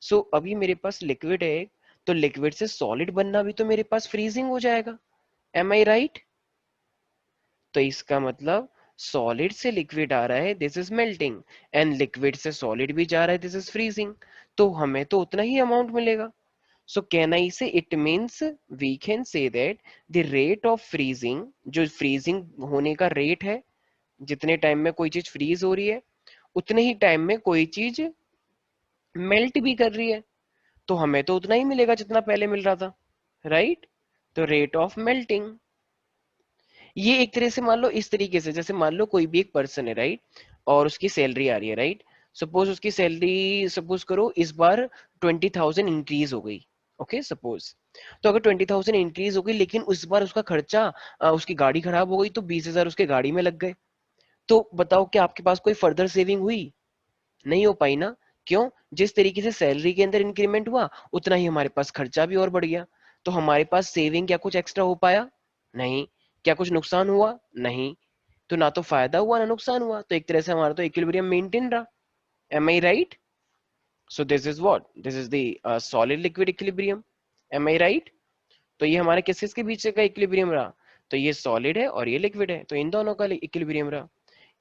सो अभी मेरे पास लिक्विड है, तो लिक्विड से सॉलिड बनना भी तो मेरे पास फ्रीजिंग हो जाएगा। M I right? तो इसका मतलब सॉलिड से लिक्विड आ रहा है, this is melting, and liquid से सॉलिड भी जा रहा है, दिस इज फ्रीजिंग। तो हमें तो उतना ही अमाउंट मिलेगा। सो can I say, it means we can say that the rate of freezing, जो फ्रीजिंग होने का रेट है, जितने टाइम में कोई चीज फ्रीज हो रही है उतने ही टाइम में कोई चीज मेल्ट भी कर रही है, तो हमें तो उतना ही मिलेगा जितना पहले मिल रहा था, राइट? तो रेट ऑफ मेल्टिंग, ये एक तरह से मान लो इस तरीके से, जैसे मान लो कोई भी एक पर्सन है, राइट, और उसकी सैलरी आ रही है, राइट। सपोज उसकी सैलरी, सपोज करो इस बार 20,000 इंक्रीज हो गई, ओके सपोज। तो अगर 20,000 इंक्रीज हो गई, लेकिन उस बार उसका खर्चा, उसकी गाड़ी खराब हो गई तो 20,000 उसके गाड़ी में लग गए, तो बताओ कि आपके पास कोई फर्दर सेविंग हुई? नहीं हो पाई ना। क्यों? जिस तरीके से सैलरी के अंदर इंक्रीमेंट हुआ, उतना ही हमारे पास खर्चा भी और बढ़ गया। तो हमारे पास सेविंग क्या कुछ एक्स्ट्रा हो पाया? नहीं। क्या कुछ नुकसान हुआ? नहीं। तो ना तो फायदा हुआ ना नुकसान हुआ, तो एक तरह से हमारा तो इक्विलिब्रियम मेंटेन रहा। Am I right? So this is what, this is the solid liquid equilibrium. Am I right? तो ये हमारे किस किस के बीच का इक्विलिब्रियम रहा? तो ये सॉलिड है और ये लिक्विड है, तो इन दोनों का इक्विलिब्रियम रहा।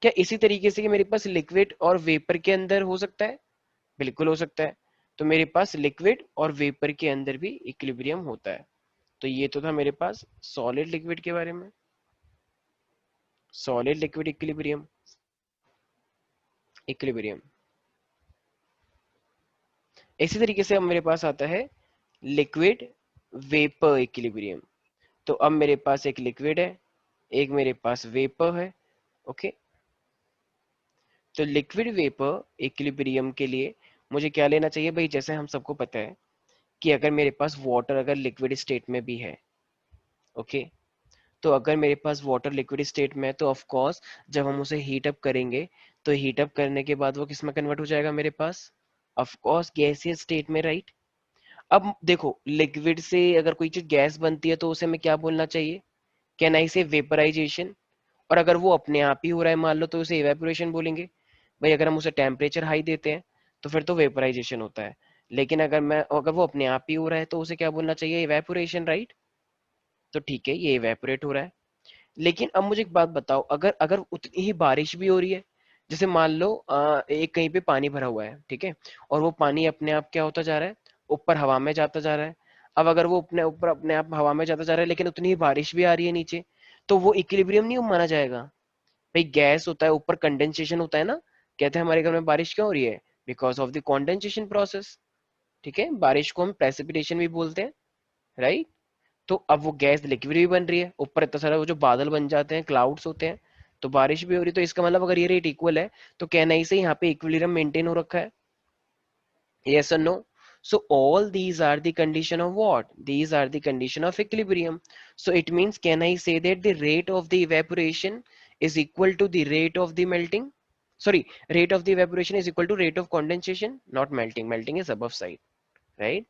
क्या इसी तरीके से कि मेरे पास लिक्विड और वेपर के अंदर हो सकता है? बिल्कुल हो सकता है। तो मेरे पास लिक्विड और वेपर के अंदर भी इक्विलिब्रियम होता है। तो ये तो था मेरे पास सॉलिड लिक्विड के बारे में, सॉलिड लिक्विड इक्विलिब्रियम, इक्विलिब्रियम। इसी तरीके से अब मेरे पास आता है लिक्विड वेपर इक्विलिब्रियम। तो अब मेरे पास एक लिक्विड है, एक मेरे पास वेपर है, ओके। तो लिक्विड वेपर इक्विलिब्रियम के लिए मुझे क्या लेना चाहिए भाई? जैसे हम सबको पता है कि अगर मेरे पास वाटर अगर लिक्विड स्टेट में भी है, ओके, तो अगर मेरे पास वाटर लिक्विड स्टेट में है तो ऑफ कोर्स जब हम उसे हीट अप करेंगे, तो हीट अप करने के बाद वो किस में कन्वर्ट हो जाएगा मेरे पास? ऑफ कोर्स गैसियस स्टेट में, राइट। अब देखो, लिक्विड से अगर कोई चीज गैस बनती है तो उसे हमें क्या बोलना चाहिए? कैन आई से वेपराइजेशन। और अगर वो अपने आप ही हो रहा है मान लो, तो उसे इवेपोरेशन बोलेंगे। भाई अगर हम उसे टेम्परेचर हाई देते हैं तो फिर तो वेपराइजेशन होता है, लेकिन अगर वो अपने आप ही हो रहा है तो उसे क्या बोलना चाहिए? Evaporation, right. तो ठीक है, ये इवेपोरेट हो रहा है। लेकिन अब मुझे एक बात बताओ, अगर अगर उतनी ही बारिश भी हो रही है, जैसे मान लो एक कहीं पे पानी भरा हुआ है, ठीक है, और वो पानी अपने आप क्या होता जा रहा है? ऊपर हवा में जाता जा रहा है। अब अगर वो अपने ऊपर अपने आप हवा में जाता जा रहा है, लेकिन उतनी ही बारिश भी आ रही है नीचे, तो वो इक्विलिब्रियम नहीं माना जाएगा। भाई गैस होता है, ऊपर कंडेंसेशन होता है ना। कहते हैं हमारे घर में बारिश क्यों हो रही है? Because of the condensation process. ठीक है, बारिश को हम प्रेसिपिटेशन भी बोलते हैं, राइट। तो अब वो गैस लिक्विड भी बन रही है, ऊपर इतना सारा वो जो बादल बन जाते हैं, क्लाउड्स होते हैं, तो बारिश भी हो रही है। तो इसका मतलब अगर ये रेट इक्वल है, तो कहना ही से यहाँ पे इक्विलिब्रियम मेंटेन हो रखा है। yes or no? So all these are the condition of what? These are the condition of equilibrium. So it means, can I say that the rate of the evaporation is equal to the rate of the melting? Sorry, rate of the evaporation is equal to rate of condensation, not melting. Melting is above side, right?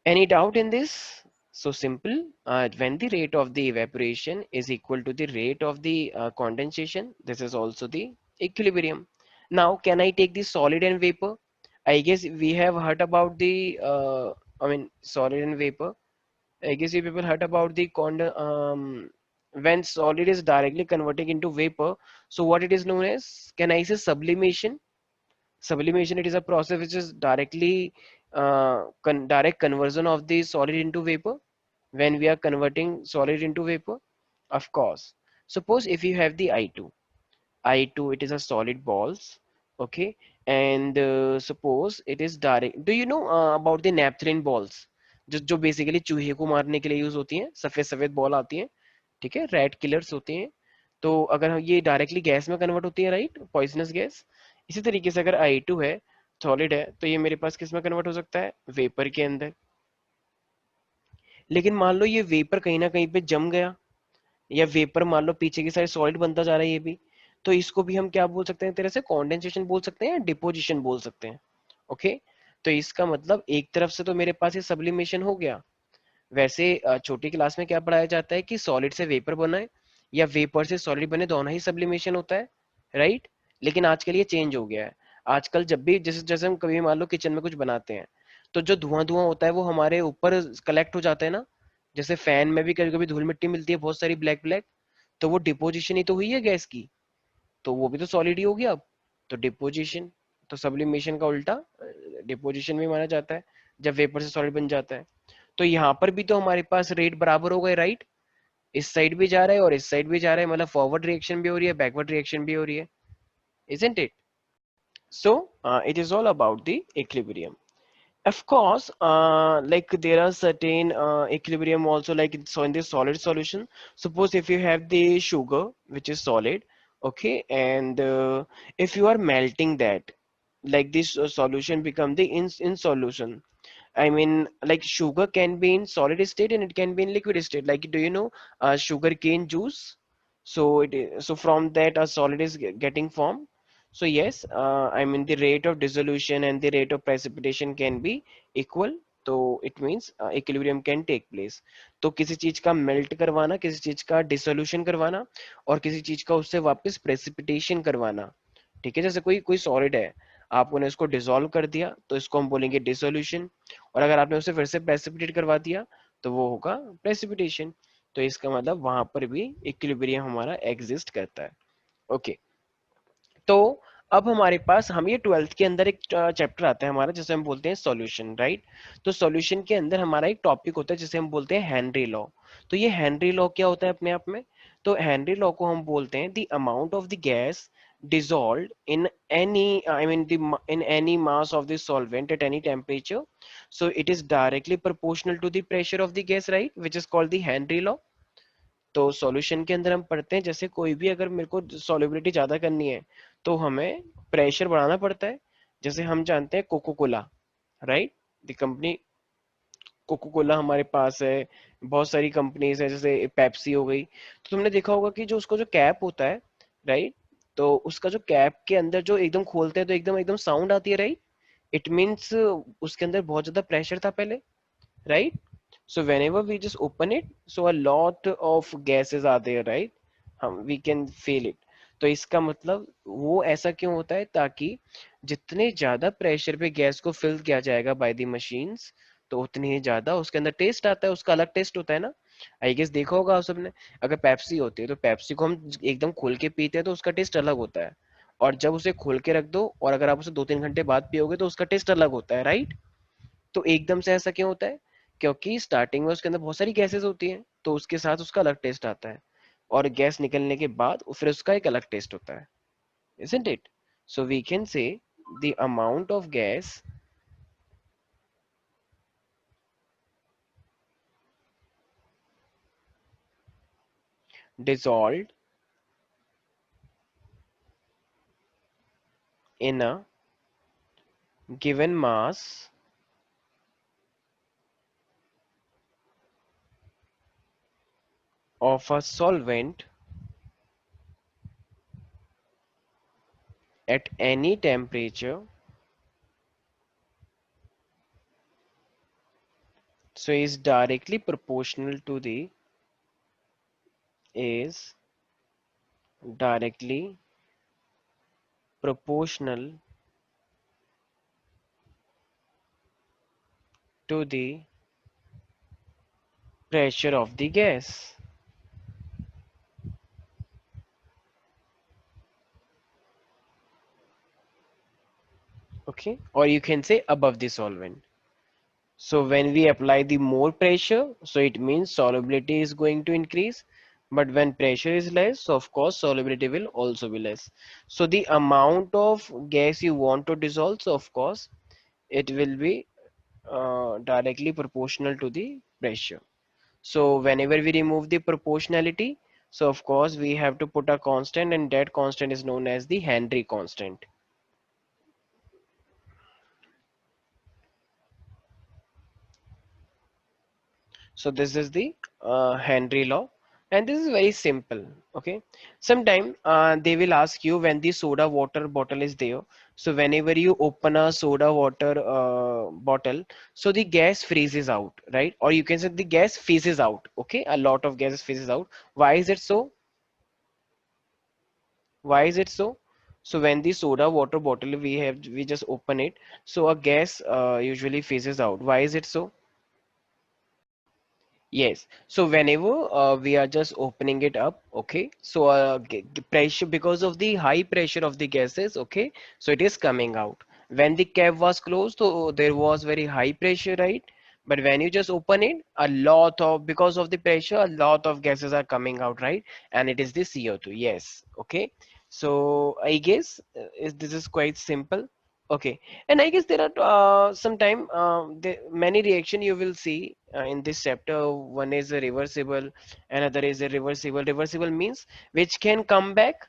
Any doubt in this? So simple. When the rate of the evaporation is equal to the rate of the condensation, this is also the equilibrium. Now, can I take the solid and vapor? I guess we have heard about the, solid and vapor. I guess you people heard about the when solid is directly converting into vapor. So what it is known as? Can I say sublimation? Sublimation, it is a process which is directly direct conversion of the solid into vapor. When we are converting solid into vapor, of course. Suppose if you have the I2 it is a solid balls, okay, and suppose it is direct. Do you know about the naphthalene balls? जो basically चूहे को मारने के लिए use होती हैं, सफेद सफेद बॉल आती हैं, ठीक है, रैट किलर्स होते हैं। तो अगर ये डायरेक्टली गैस में कन्वर्ट होती है, राइट, पॉइजनस गैस। इसी तरीके से अगर I2 है, सॉलिड है, तो ये मेरे पास किस में कन्वर्ट हो सकता है? वेपर के अंदर। लेकिन मान लो ये वेपर कहीं ना कहीं पे जम गया, या वेपर मान लो पीछे की साइड सॉलिड बनता जा रहा है ये भी, तो इसको भी हम क्या बोल सकते हैं? तरह से कॉन्डेंसेशन बोल सकते हैं या डिपोजिशन बोल सकते हैं, ओके। तो इसका मतलब एक तरफ से तो मेरे पास ये सब्लिमेशन हो गया। वैसे छोटी क्लास में क्या पढ़ाया जाता है कि सॉलिड से वेपर बने या वेपर से सॉलिड बने, दोनों ही सब्लिमेशन होता है, राइट। लेकिन आजकल ये चेंज हो गया है। आजकल जब भी जैसे जैसे हम कभी मान लो किचन में कुछ बनाते हैं, तो जो धुआं धुआं होता है वो हमारे ऊपर कलेक्ट हो जाता है ना। जैसे फैन में भी कभी कभी धूल मिट्टी मिलती है बहुत सारी ब्लैक ब्लैक, तो वो डिपोजिशन ही तो हुई है गैस की, तो वो भी तो सॉलिड ही हो गया अब। तो डिपोजिशन, तो सब्लिमेशन का उल्टा डिपोजिशन भी माना जाता है, जब वेपर से सॉलिड बन जाता है। तो यहाँ पर भी तो हमारे पास रेट बराबर हो गए, राइट? इस साइड भी जा रहा है और इस साइड भी जा रहा है, मतलब फॉरवर्ड रिएक्शन भी हो रही है, बैकवर्ड रिएक्शन भी हो रही है, isn't it? So it is all about the equilibrium. Of course, like there are certain equilibrium also, like so in the solid solution. Suppose if you have the sugar which is solid, okay, and if you are melting that, like this solution become the in solution. I mean, like sugar can be in solid state and it can be in liquid state. Like, do you know sugar cane juice? So so from that a solid is getting formed. So yes, I mean the rate of dissolution and the rate of precipitation can be equal. तो it means equilibrium can take place. तो किसी चीज का melt करवाना, किसी चीज का dissolution करवाना, और किसी चीज का उससे वापस प्रेसिपिटेशन करवाना, ठीक है? जैसे कोई कोई सॉलिड है, आपने उसको डिसॉल्व कर दिया तो इसको हम बोलेंगे डिसोल्यूशन, और अगर आपने उसे फिर से प्रेसिपिटेट करवा दिया तो वो होगा प्रेसिपिटेशन। तो इसका मतलब वहां पर भी इक्विलिब्रियम हमारा एग्जिस्ट करता है। ओके, तो अब हमारे पास, हम ये ट्वेल्थ के अंदर एक चैप्टर आता है हमारा जिसे हम बोलते हैं सॉल्यूशन, राइट? तो सॉल्यूशन के अंदर हमारा एक टॉपिक होता है जिसे हम बोलते हैं हेनरी लॉ। तो ये हेनरी लॉ क्या होता है अपने आप में? तो हेनरी लॉ को हम बोलते हैं the amount of the gas dissolved in any in any mass of the solvent at any temperature, so it is directly proportional to the pressure of the gas, right, which is called the Henry law. तो solution के अंदर हम पढ़ते हैं जैसे कोई भी अगर मेरे को सॉल्युबिलिटी ज्यादा करनी है तो हमें प्रेशर बढ़ाना पड़ता है। जैसे हम जानते हैं Coca Cola, right? The company Coca Cola हमारे पास है, बहुत सारी कंपनीज है जैसे पेप्सी हो गई। तो तुमने देखा होगा कि जो उसका जो कैप होता है, राइट, तो उसका जो कैप के अंदर जो एकदम खोलते हैं तो एकदम एकदम साउंड आती है, राइट? इट मीन्स उसके अंदर बहुत ज्यादा प्रेशर था पहले, right? So whenever we just open it, so a lot of gases are there, right? हम we can feel it. तो इसका मतलब वो ऐसा क्यों होता है? ताकि जितने ज्यादा प्रेशर पे गैस को फिल किया जाएगा बाय द मशीन्स, तो उतनी ही ज्यादा उसके अंदर टेस्ट आता है, उसका अलग टेस्ट होता है ना। आई गेस देखा होगा आप सबने, अगर पेप्सी होती है तो पेप्सी को हम एकदम खोल के पीते हैं तो उसका टेस्ट अलग होता है, और जब उसे खोल के रख दो और अगर आप उसे 2-3 घंटे बाद पियोगे तो उसका टेस्ट अलग होता है, राइट? तो एकदम से ऐसा क्यों होता है? क्योंकि स्टार्टिंग में उसके अंदर बहुत सारी गैसेस होती हैं तो उसके साथ उसका अलग टेस्ट आता है, और गैस निकलने के बाद फिर उसका एक अलग टेस्ट होता है, isn't it? So we can say the amount of gas dissolved in a given mass of a solvent at any temperature, so is directly proportional to the is directly proportional to the pressure of the gas. Okay, or you can say above the solvent. So when we apply the more pressure, so it means solubility is going to increase. But when pressure is less, so of course solubility will also be less. So the amount of gas you want to dissolve, so of course it will be directly proportional to the pressure. So whenever we remove the proportionality, so of course we have to put a constant, and that constant is known as the Henry constant. So this is the Henry law, and this is very simple. Okay, sometime they will ask you when the soda water bottle is there. So whenever you open a soda water bottle, so the gas freezes out, right? Or you can say the gas fizzes out. Okay, a lot of gas fizzes out. Why is it so? Why is it so? So when the soda water bottle we just open it, so a gas usually phases out. Why is it so? Yes. So whenever we are just opening it up, okay. So pressure, because of the high pressure of the gases, okay. So it is coming out. When the cap was closed, so there was very high pressure, right? But when you just open it, a lot of, because of the pressure, a lot of gases are coming out, right? And it is the CO2. Yes. Okay. So I guess this is quite simple. Okay. And I guess there are sometime many reaction you will see in this chapter. One is a reversible, another is irreversible. Reversible means which can come back,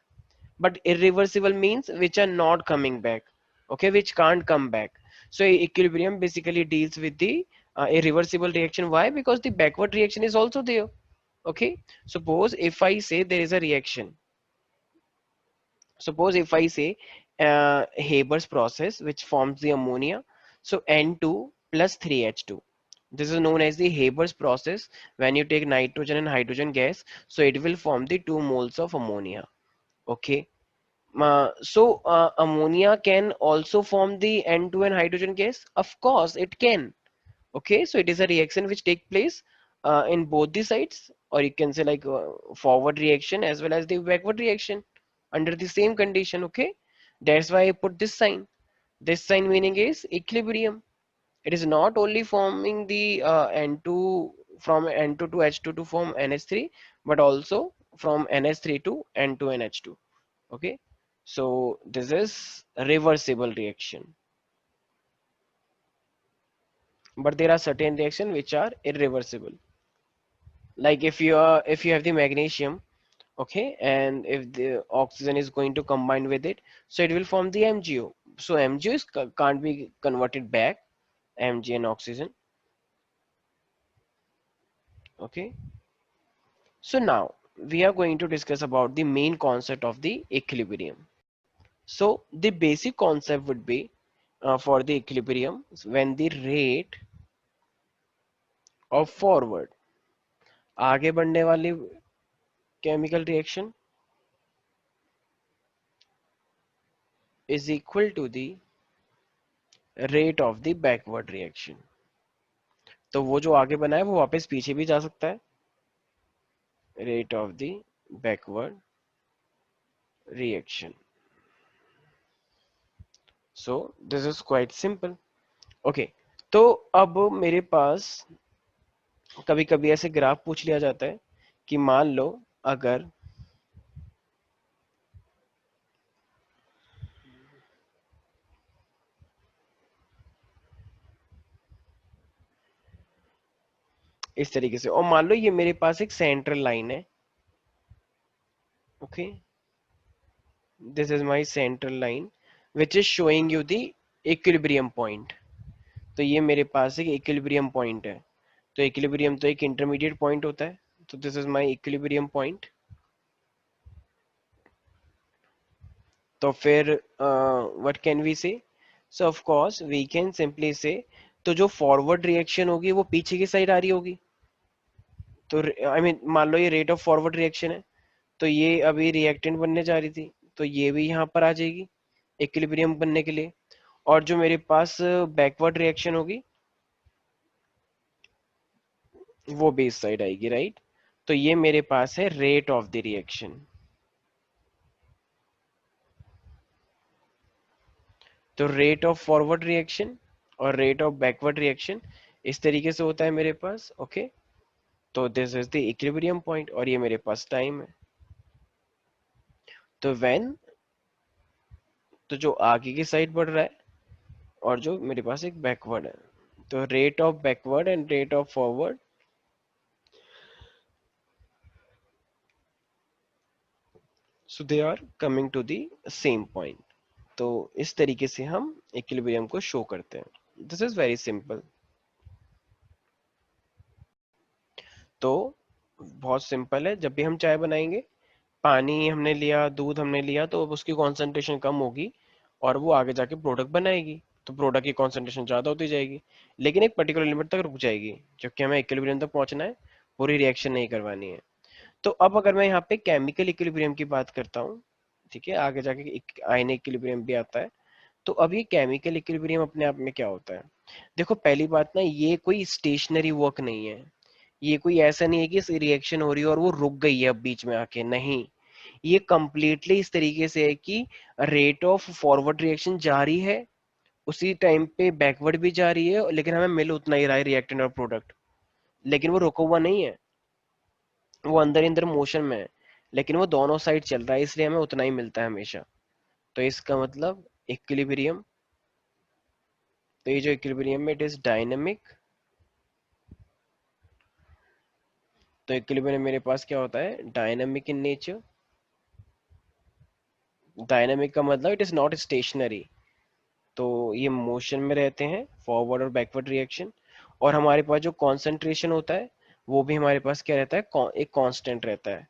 but irreversible means which are not coming back. Okay, which can't come back. So equilibrium basically deals with the irreversible reaction. Why? Because the backward reaction is also there. Okay, suppose if I say there is a reaction. Suppose if I say Haber's process which forms the ammonia, so N2 plus 3H2. This is known as the Haber's process. When you take nitrogen and hydrogen gas, so it will form the 2 moles of ammonia. Okay. Ammonia can also form the N2 and hydrogen gas? Of course, it can. Okay, so it is a reaction which take place in both the sides, or you can say like forward reaction as well as the backward reaction under the same condition. Okay, that's why I put this sign. This sign meaning is equilibrium. It is not only forming the N2 from N2 to H2 to form NH3, but also from NH3 to N2 and H2. Okay, so this is a reversible reaction, but there are certain reactions which are irreversible. Like if you have the magnesium, okay, and if the oxygen is going to combine with it, so it will form the MgO. So MgO can't be converted back, Mg and oxygen. Okay, so now we are going to discuss about the main concept of the equilibrium. So the basic concept would be for the equilibrium, when the rate of forward, आगे बढ़ने वाली chemical reaction, is equal to the rate of the backward reaction. तो वो जो आगे बना है वो वापस पीछे भी जा सकता है. Rate of the backward reaction. So this is quite simple. Okay, तो अब मेरे पास कभी कभी ऐसे ग्राफ पूछ लिया जाता है कि मान लो अगर इस तरीके से, और मान लो ये मेरे पास एक सेंट्रल लाइन है. Okay, this is my central line which is showing you the equilibrium point. तो ये मेरे पास एक इक्विलिब्रियम पॉइंट है. तो इक्विलिब्रियम तो एक इंटरमीडिएट पॉइंट होता है. तो this is my equilibrium point. तो फिर what can we say? So of course we can simply say, तो जो फॉरवर्ड रिएक्शन होगी वो पीछे की साइड आ रही होगी. तो आई मीन मान लो ये रेट ऑफ फॉरवर्ड रिएक्शन है, तो ये अभी रिएक्टेंट बनने जा रही थी, तो ये भी यहाँ पर आ जाएगी इक्विलिब्रियम बनने के लिए. और जो मेरे पास बैकवर्ड रिएक्शन होगी वो भी इस साइड आएगी, राइट. तो ये मेरे पास है रेट ऑफ द रिएक्शन. तो रेट ऑफ फॉरवर्ड रिएक्शन और रेट ऑफ बैकवर्ड रिएक्शन इस तरीके से होता है मेरे पास. ओके, तो this is the equilibrium point और ये मेरे पास टाइम है. तो व्हेन, तो जो आगे की साइड बढ़ रहा है और जो मेरे पास एक बैकवर्ड है, तो rate of backward and rate of forward, so they are coming to the same point. तो इस तरीके से हम इक्विलिब्रियम को शो करते हैं. This is very simple. तो बहुत सिंपल है. जब भी हम चाय बनाएंगे, पानी हमने लिया, दूध हमने लिया, तो अब उसकी कॉन्सेंट्रेशन कम होगी और वो आगे जाके प्रोडक्ट बनाएगी, तो प्रोडक्ट की कॉन्सेंट्रेशन ज्यादा होती जाएगी, लेकिन एक पर्टिकुलर लिमिट तक रुक जाएगी, जबकि हमें इक्विलिब्रियम तक पहुंचना है, पूरी रिएक्शन नहीं करवानी है. तो अब अगर मैं यहाँ पे केमिकल इक्विलिब्रियम की बात करता हूँ, ठीक है, आगे जाके एक आयनिक इक्विलिब्रियम भी आता है। तो अब ये केमिकल इक्विलिब्रियम अपने आप में क्या होता है? देखो पहली बात ना, ये कोई स्टेशनरी वर्क नहीं है। ये कोई ऐसा नहीं है कि रिएक्शन हो रही है और वो रुक गई है अब बीच में आके, नहीं। ये कंप्लीटली इस तरीके से है कि रेट ऑफ फॉरवर्ड रिएक्शन जारी है, उसी टाइम पे बैकवर्ड भी जा रही है, लेकिन हमें मिल उतना ही रहा है रिएक्टेंट और प्रोडक्ट, लेकिन वो रुका हुआ नहीं है, वो अंदर अंदर मोशन में है, लेकिन वो दोनों साइड चल रहा है, इसलिए हमें उतना ही मिलता है हमेशा। तो इसका मतलब इक्विलिब्रियम, तो ये जो इक्विलिब्रियम में इट इज डायनेमिक। तो इक्विलिब्रियम मेरे पास क्या होता है? Dynamic in nature. डायनेमिक का मतलब इट इज नॉट स्टेशनरी, तो ये मोशन में रहते हैं, फॉरवर्ड और बैकवर्ड रिएक्शन। और हमारे पास जो कॉन्सेंट्रेशन होता है वो भी हमारे पास क्या रहता है? एक कांस्टेंट रहता है।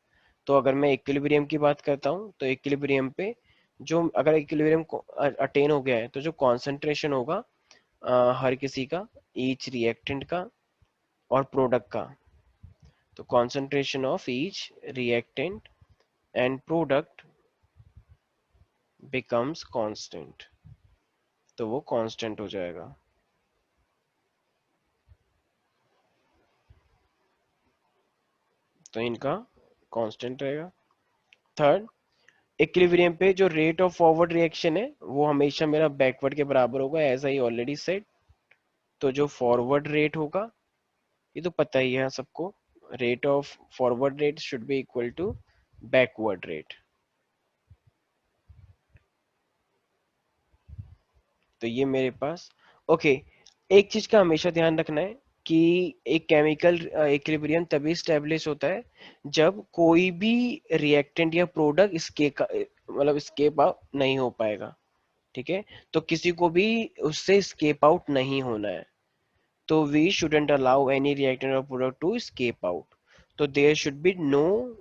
तो अगर मैं इक्विलिब्रियम की बात करता हूँ तो इक्विलिब्रियम पे जो, अगर इक्विलिब्रियम को अटेन हो गया है, तो जो कॉन्सेंट्रेशन होगा हर किसी का, ईच रिएक्टेंट का और प्रोडक्ट का, तो concentration of each reactant and product becomes constant, तो वो कांस्टेंट हो जाएगा। तो इनका कांस्टेंट रहेगा। थर्ड, इक्विलिब्रियम पे जो रेट ऑफ फॉरवर्ड रिएक्शन है वो हमेशा मेरा बैकवर्ड के बराबर होगा, एज आई ऑलरेडी सेड। तो जो फॉरवर्ड रेट होगा, ये तो पता ही है सबको, rate of forward rate should be equal to backward rate. तो ये मेरे पास, ओके। एक चीज का हमेशा ध्यान रखना है कि एक केमिकल इक्विलिब्रियम तभी स्टेब्लिश होता है जब कोई भी रिएक्टेंट या प्रोडक्ट मतलब स्केप आउट नहीं हो पाएगा। ठीक है, तो किसी को भी उससे स्केप आउट नहीं होना है। तो we shouldn't allow any reactant और प्रोडक्ट टू स्केप आउट। तो there should be no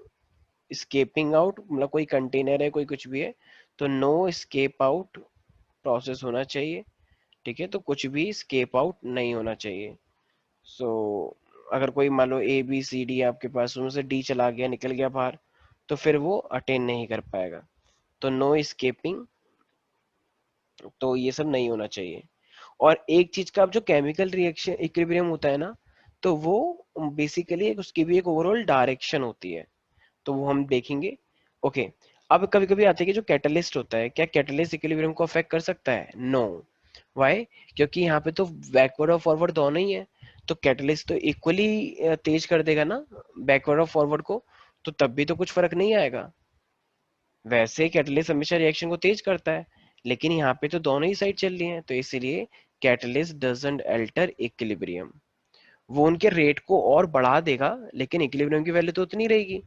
escaping out, मतलब कोई कंटेनर है, कोई कुछ भी है, तो नो स्केप आउट प्रोसेस होना चाहिए। ठीक है, तो कुछ भी स्केप आउट नहीं होना चाहिए। सो अगर कोई मान लो ए बी सी डी आपके पास, उनमें से डी चला गया, निकल गया बाहर, तो फिर वो अटेन नहीं कर पाएगा। तो नो स्केपिंग, तो ये सब नहीं होना चाहिए। और एक चीज का, अब जो केमिकल रिएक्शन इक्विलिब्रियम होता है ना, तो वो बेसिकली उसकी भी एक ओवरऑल डायरेक्शन होती है, तो वो हम देखेंगे। ओके। अब कभी कभी आते हैं कि जो कैटलिस्ट होता है, क्या कैटलिस्ट इक्विलिब्रियम को अफेक्ट कर सकता है? नो। वाई? क्योंकि यहाँ पे तो बैकवर्ड और फॉरवर्ड दोनों ही है, तो कैटलिस्ट तो इक्वली तेज कर देगा ना बैकवर्ड और फॉरवर्ड को, तो तब भी तो कुछ फर्क नहीं आएगा। वैसे कैटलिस्ट हमेशा रिएक्शन को तेज करता है, लेकिन यहाँ पे तो दोनों ही साइड चल रही हैं, तो इसीलिए कैटलिस्ट डजंट अल्टर इक्विलिब्रियम। वो उनके रेट को और बढ़ा देगा, लेकिन इक्विलिब्रियम की वैल्यू तो उतनी रहेगी।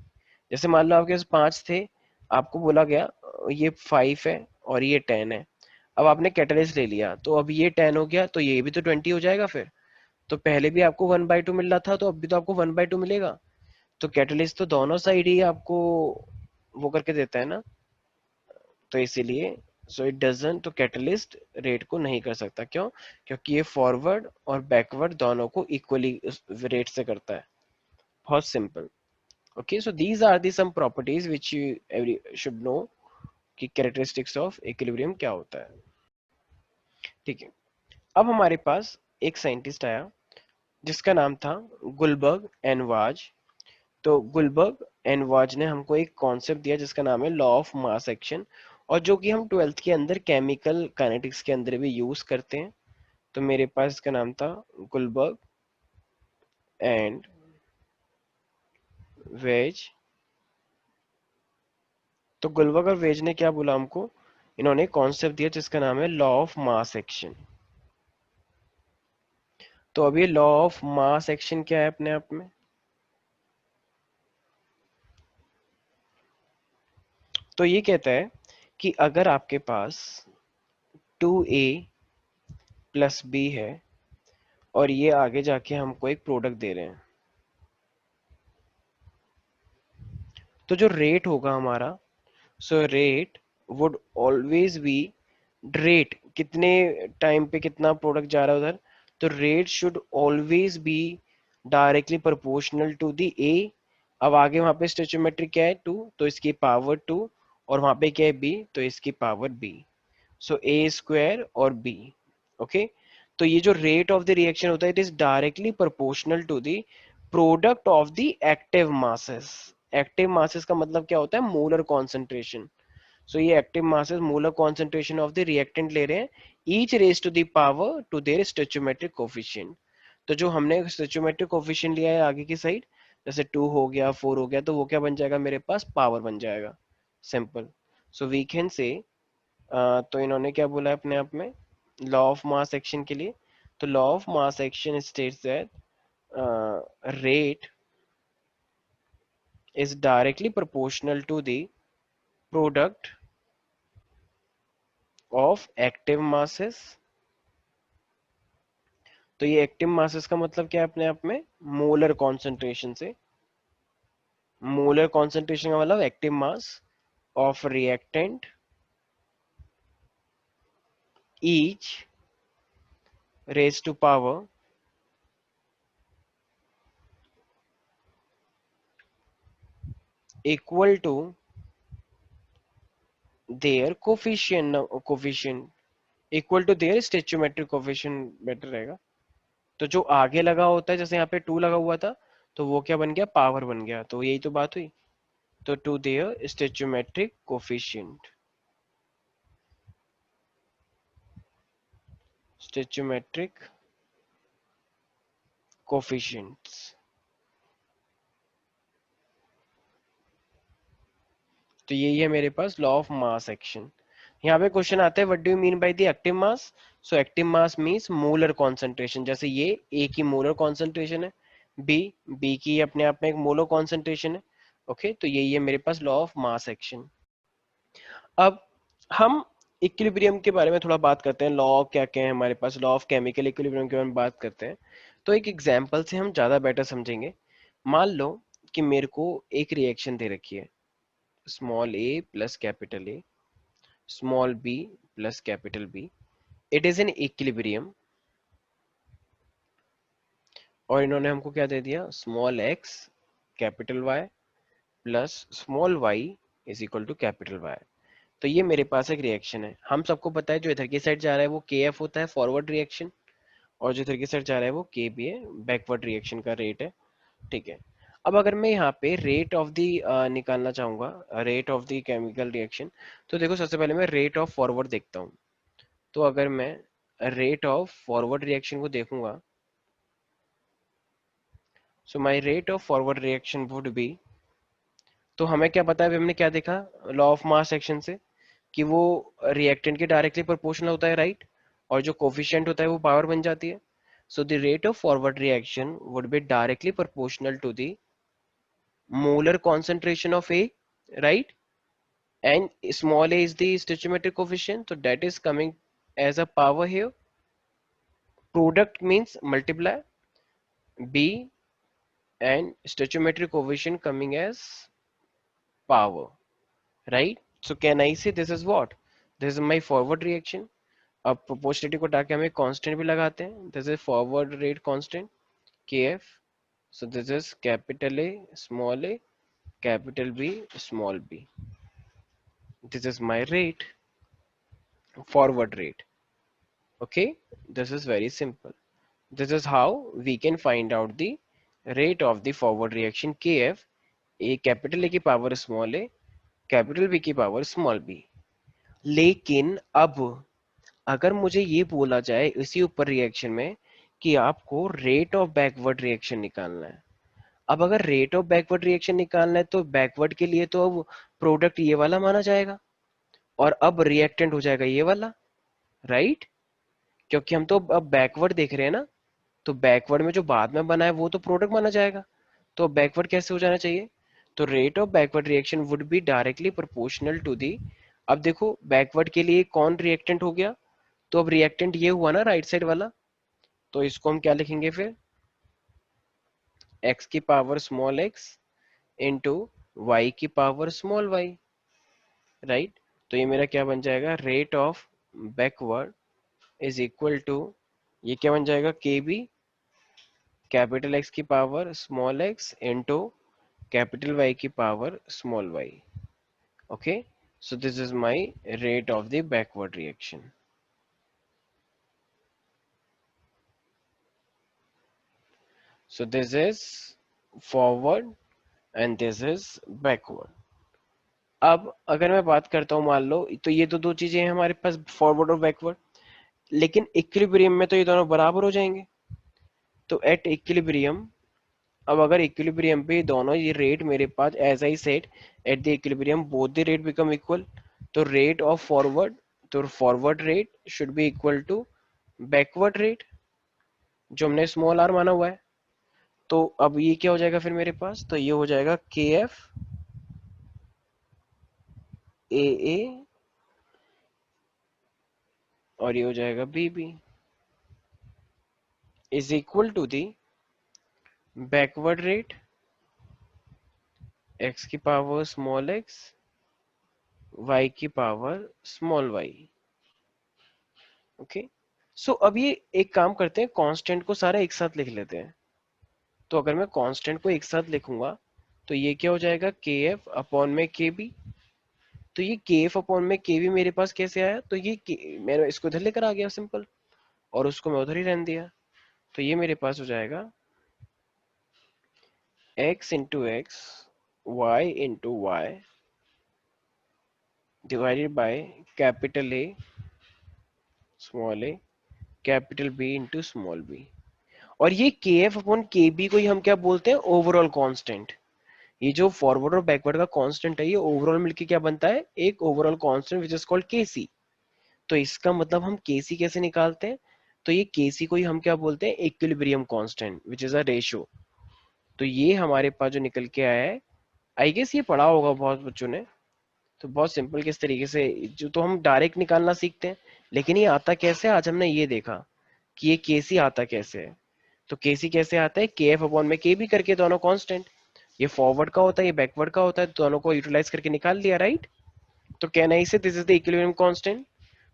जैसे मान लो आपके पास 5 थे, आपको बोला गया ये 5 है और ये 10 है। अब आपने कैटलिस्ट ले लिया, तो अब ये 10 हो गया, तो ये भी तो 20 हो जाएगा फिर। तो पहले भी आपको 1/2 मिल रहा था, तो अब भी तो आपको 1/2 मिलेगा। तो कैटलिस्ट तो दोनों साइड ही आपको वो करके देता है ना, तो इसीलिए सो इट डजंट, तो कैटलिस्ट रेट को नहीं कर सकता। क्यों? क्योंकि ये फॉरवर्ड और बैकवर्ड दोनों को इक्वली रेट से करता है। बहुत simple. Okay, so these are the some properties which you every should know कि कैरेक्टरिस्टिक्स ऑफ इक्विलिब्रियम क्या होता है। ठीक है, अब हमारे पास एक साइंटिस्ट आया जिसका नाम था गुलबर्ग एंड वाज। तो गुलबर्ग एंड वाज ने हमको एक कॉन्सेप्ट दिया जिसका नाम है लॉ ऑफ मास एक्शन, और जो कि हम 12th के अंदर केमिकल काइनेटिक्स के अंदर भी यूज करते हैं। तो मेरे पास इसका नाम था गुलबर्ग एंड वेज। तो गुलबर्ग और वेज ने क्या बोला हमको? इन्होंने कॉन्सेप्ट दिया जिसका नाम है लॉ ऑफ मास एक्शन। तो अब ये लॉ ऑफ मास एक्शन क्या है अपने आप में? तो ये कहता है कि अगर आपके पास 2a प्लस बी है और ये आगे जाके हमको एक प्रोडक्ट दे रहे हैं, तो जो रेट होगा हमारा, so rate would always be, rate कितने टाइम पे कितना प्रोडक्ट जा रहा है उधर, तो rate should always be directly proportional to the A. अब आगे वहां पे स्टोइचियोमेट्री क्या है? 2, तो इसकी पावर 2, और वहां पे क्या है b, तो इसकी power b, so A square और b। ओके, तो ये जो रेट ऑफ द रिएक्शन होता है it is directly proportional to the product of the active masses. Active masses का मतलब क्या होता है, मोलर कॉन्सेंट्रेशन। सो ये active masses molar concentration of the reactant ले रहे हैं, each raise to the power to their stoichiometric coefficient. तो जो हमने स्टोइचोमेट्रिक कोफिशिएंट लिया है आगे की साइड, जैसे 2 हो गया 4 हो गया, तो वो क्या बन जाएगा मेरे पास, पावर बन जाएगा, सिंपल। सो वी कैन से, तो इन्होंने क्या बोला है अपने आप में, लॉ ऑफ मास एक्शन के लिए, तो law of mass action states that rate is directly proportional to the product of active masses। तो ये एक्टिव मासेस का मतलब क्या है अपने आप में, मोलर कॉन्सेंट्रेशन से। मोलर कॉन्सेंट्रेशन का मतलब active mass of reactant each raise to power equal to their coefficient equal to their stoichiometric coefficient, better रहेगा। तो जो आगे लगा होता है, जैसे यहाँ पे 2 लगा हुआ था, तो वो क्या बन गया, पावर बन गया, तो यही तो बात हुई। तो to their stoichiometric coefficient, स्टोइचोमेट्रिक coefficients. तो यही है मेरे पास लॉ ऑफ मास एक्शन। यहाँ पे क्वेश्चन आता है what do you mean by the active mass. So active mass means molar concentration, जैसे ये ए की मोलर कॉन्सेंट्रेशन है, बी बी की अपने आप में एक मोलर कॉन्सेंट्रेशन है। ओके, तो यही है मेरे पास लॉ ऑफ मास एक्शन। अब हम इक्विलिब्रियम के बारे में थोड़ा बात करते हैं, लॉ क्या क्या है हमारे पास, लॉ ऑफ केमिकल इक्विलिब्रियम के बारे में बात करते हैं। तो एक एग्जांपल से हम ज्यादा बेटर समझेंगे। मान लो कि मेरे को एक रिएक्शन दे रखी है, small a plus capital A, small b plus capital B, it is in equilibrium. और इन्होंने हमको क्या दे दिया, small x capital Y plus small y is equal to capital Y। तो ये मेरे पास एक रिएक्शन है। हम सबको पता है जो इधर की साइड जा रहा है वो KF होता है, फॉरवर्ड रिएक्शन, और जो इधर की साइड जा रहा है वो KB है, बैकवर्ड रिएक्शन का रेट है। ठीक है, अब अगर मैं यहाँ पे रेट ऑफ द निकालना चाहूंगा, rate of the chemical reaction, तो देखो सबसे पहले मैं रेट ऑफ फॉरवर्ड देखता हूँ। तो अगर मैं रेट ऑफ फॉरवर्ड रिएक्शन को देखूंगा, so my rate of forward reaction would B, तो हमें क्या पता है, अभी हमने क्या देखा लॉ ऑफ मास एक्शन से, कि वो रिएक्टेंट के डायरेक्टली प्रोपोर्शनल होता है, राइट, और जो कोफिशिएंट होता है वो पावर बन जाती है। So the rate of forward reaction would be directly proportional to the molar concentration of A, right, and small a is the stoichiometric coefficient, so that is coming as a power here. Product means multiply b, and stoichiometric coefficient coming as power, right? So can I say this is what, this is my forward reaction। अब proportionality को हटा के हम एक constant भी लगाते हैं, this is forward rate constant kf। so this is capital A small a capital B small b, this is my rate, forward rate। Okay, this is very simple. This is how we can find out the rate of the forward reaction kf, a capital A की power small a capital B की power small b। लेकिन अब अगर मुझे ये बोला जाए इसी ऊपर रिएक्शन में कि आपको रेट ऑफ बैकवर्ड रिएक्शन निकालना है, अब अगर रेट ऑफ बैकवर्ड रिएक्शन निकालना है तो बैकवर्ड के लिए तो अब प्रोडक्ट ये वाला माना जाएगा, और अब रिएक्टेंट हो जाएगा ये वाला, राइट, क्योंकि हम तो अब बैकवर्ड देख रहे हैं ना, तो बैकवर्ड में जो बाद में बना है वो तो प्रोडक्ट माना जाएगा, तो बैकवर्ड कैसे हो जाना चाहिए, तो rate of backward reaction would be directly proportional to the, अब देखो बैकवर्ड के लिए कौन रिएक्टेंट हो गया, तो अब रिएक्टेंट ये हुआ ना राइट साइड वाला, तो इसको हम क्या लिखेंगे फिर, x की power small x into y की पावर स्मॉल y, राइट। तो ये मेरा क्या बन जाएगा, rate of backward is equal to, ये क्या बन जाएगा, के बी कैपिटल एक्स की power small X into capital Y की power small Y. Okay, So this is my rate of the backward reaction. So this is forward and this is backward. अब अगर मैं बात करता हूं, मान लो तो ये तो दो चीजें हैं हमारे पास, फॉरवर्ड और बैकवर्ड, लेकिन इक्विलिब्रियम में तो ये दोनों बराबर हो जाएंगे। तो एट इक्विलिब्रियम, अब अगर इक्विलिब्रियम पे दोनों ये रेट मेरे पास, as I said, at the equilibrium both the rate become equal, तो रेट ऑफ फॉरवर्ड, तो forward rate should be equal to backward rate, जो हमने स्मॉल आर माना हुआ है। तो अब ये क्या हो जाएगा फिर मेरे पास, तो ये हो जाएगा के एफ ए और ये हो जाएगा B B is equal to the backward rate X की पावर स्मॉल एक्स y की power small y। Okay, so अब ये एक काम करते हैं, कांस्टेंट को सारा एक साथ लिख लेते हैं। तो अगर मैं कांस्टेंट को एक साथ लिखूंगा तो ये क्या हो जाएगा, के एफ अपॉन में के बी। तो ये के एफ अपॉन में के बी मेरे पास कैसे आया, तो ये मैंने इसको इधर लेकर आ गया सिंपल, और उसको मैं उधर ही रहने दिया। तो ये मेरे पास हो जाएगा x into x y into y divided by capital A small a capital B into small b. और ये के एफ अपॉन के बी को ही हम क्या बोलते हैं, ओवरऑल कांस्टेंट। ये जो फॉरवर्ड और बैकवर्ड का कांस्टेंट है, ये ओवरऑल मिलके क्या बनता है, एक overall constant which is called KC. तो इसका मतलब हम केसी कैसे निकालते हैं, तो ये केसी को ही हम क्या बोलते हैं, equilibrium constant which is a ratio. तो ये हमारे पास जो निकल के आया है, आई गेस ये पढ़ा होगा बहुत बच्चों ने, तो बहुत सिंपल किस तरीके से, जो तो हम डायरेक्ट निकालना सीखते हैं, लेकिन ये आता कैसे, आज हमने ये देखा कि ये केसी आता कैसे है। तो केसी कैसे आता है, के एफ अपॉन में के बी करके, दोनों कांस्टेंट, ये फॉरवर्ड का होता है ये बैकवर्ड का होता है, दोनों को यूटिलाइज करके निकाल लिया, राइट। तो कहना इसे this is the equilibrium constant.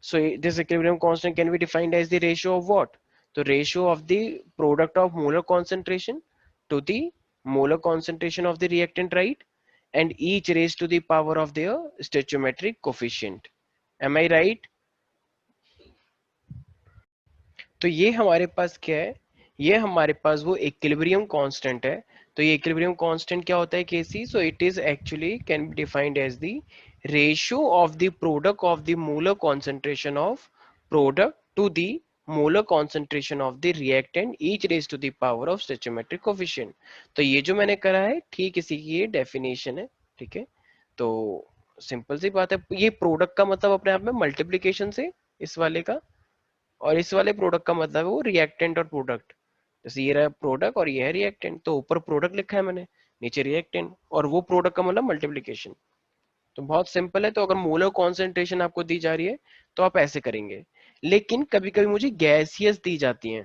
So this equilibrium constant can be defined as the ratio of what, तो ratio of the product of molar concentration to the molar concentration of the reactant, right, and each raised to the power of their stoichiometric coefficient. Am I right? तो ये हमारे पास क्या है, ये हमारे पास वो equilibrium constant है। तो ये इक्विलिब्रियम कांस्टेंट क्या होता है, KC, so it is actually can be defined as the ratio of the product of the molar concentration of product to the molar concentration of the reactant each raise to the power of stoichiometric coefficient. तो ये जो मैंने करा है ठीक इसी की ये डेफिनेशन है, ठीक है। तो सिंपल सी बात है, ये प्रोडक्ट का मतलब अपने आप में मल्टीप्लीकेशन से इस वाले का, और इस वाले प्रोडक्ट का मतलब है वो रिएक्टेंट और प्रोडक्ट। जैसे ये रहा प्रोडक्ट और ये है रिएक्टेंट, तो ऊपर प्रोडक्ट लिखा है मैंने, नीचे रिएक्टेंट, और वो प्रोडक्ट का मतलब मल्टीप्लिकेशन। तो बहुत सिंपल है। तो अगर मोलर कॉन्सेंट्रेशन आपको दी जा रही है तो आप ऐसे करेंगे, लेकिन कभी कभी मुझे गैसियस दी जाती है।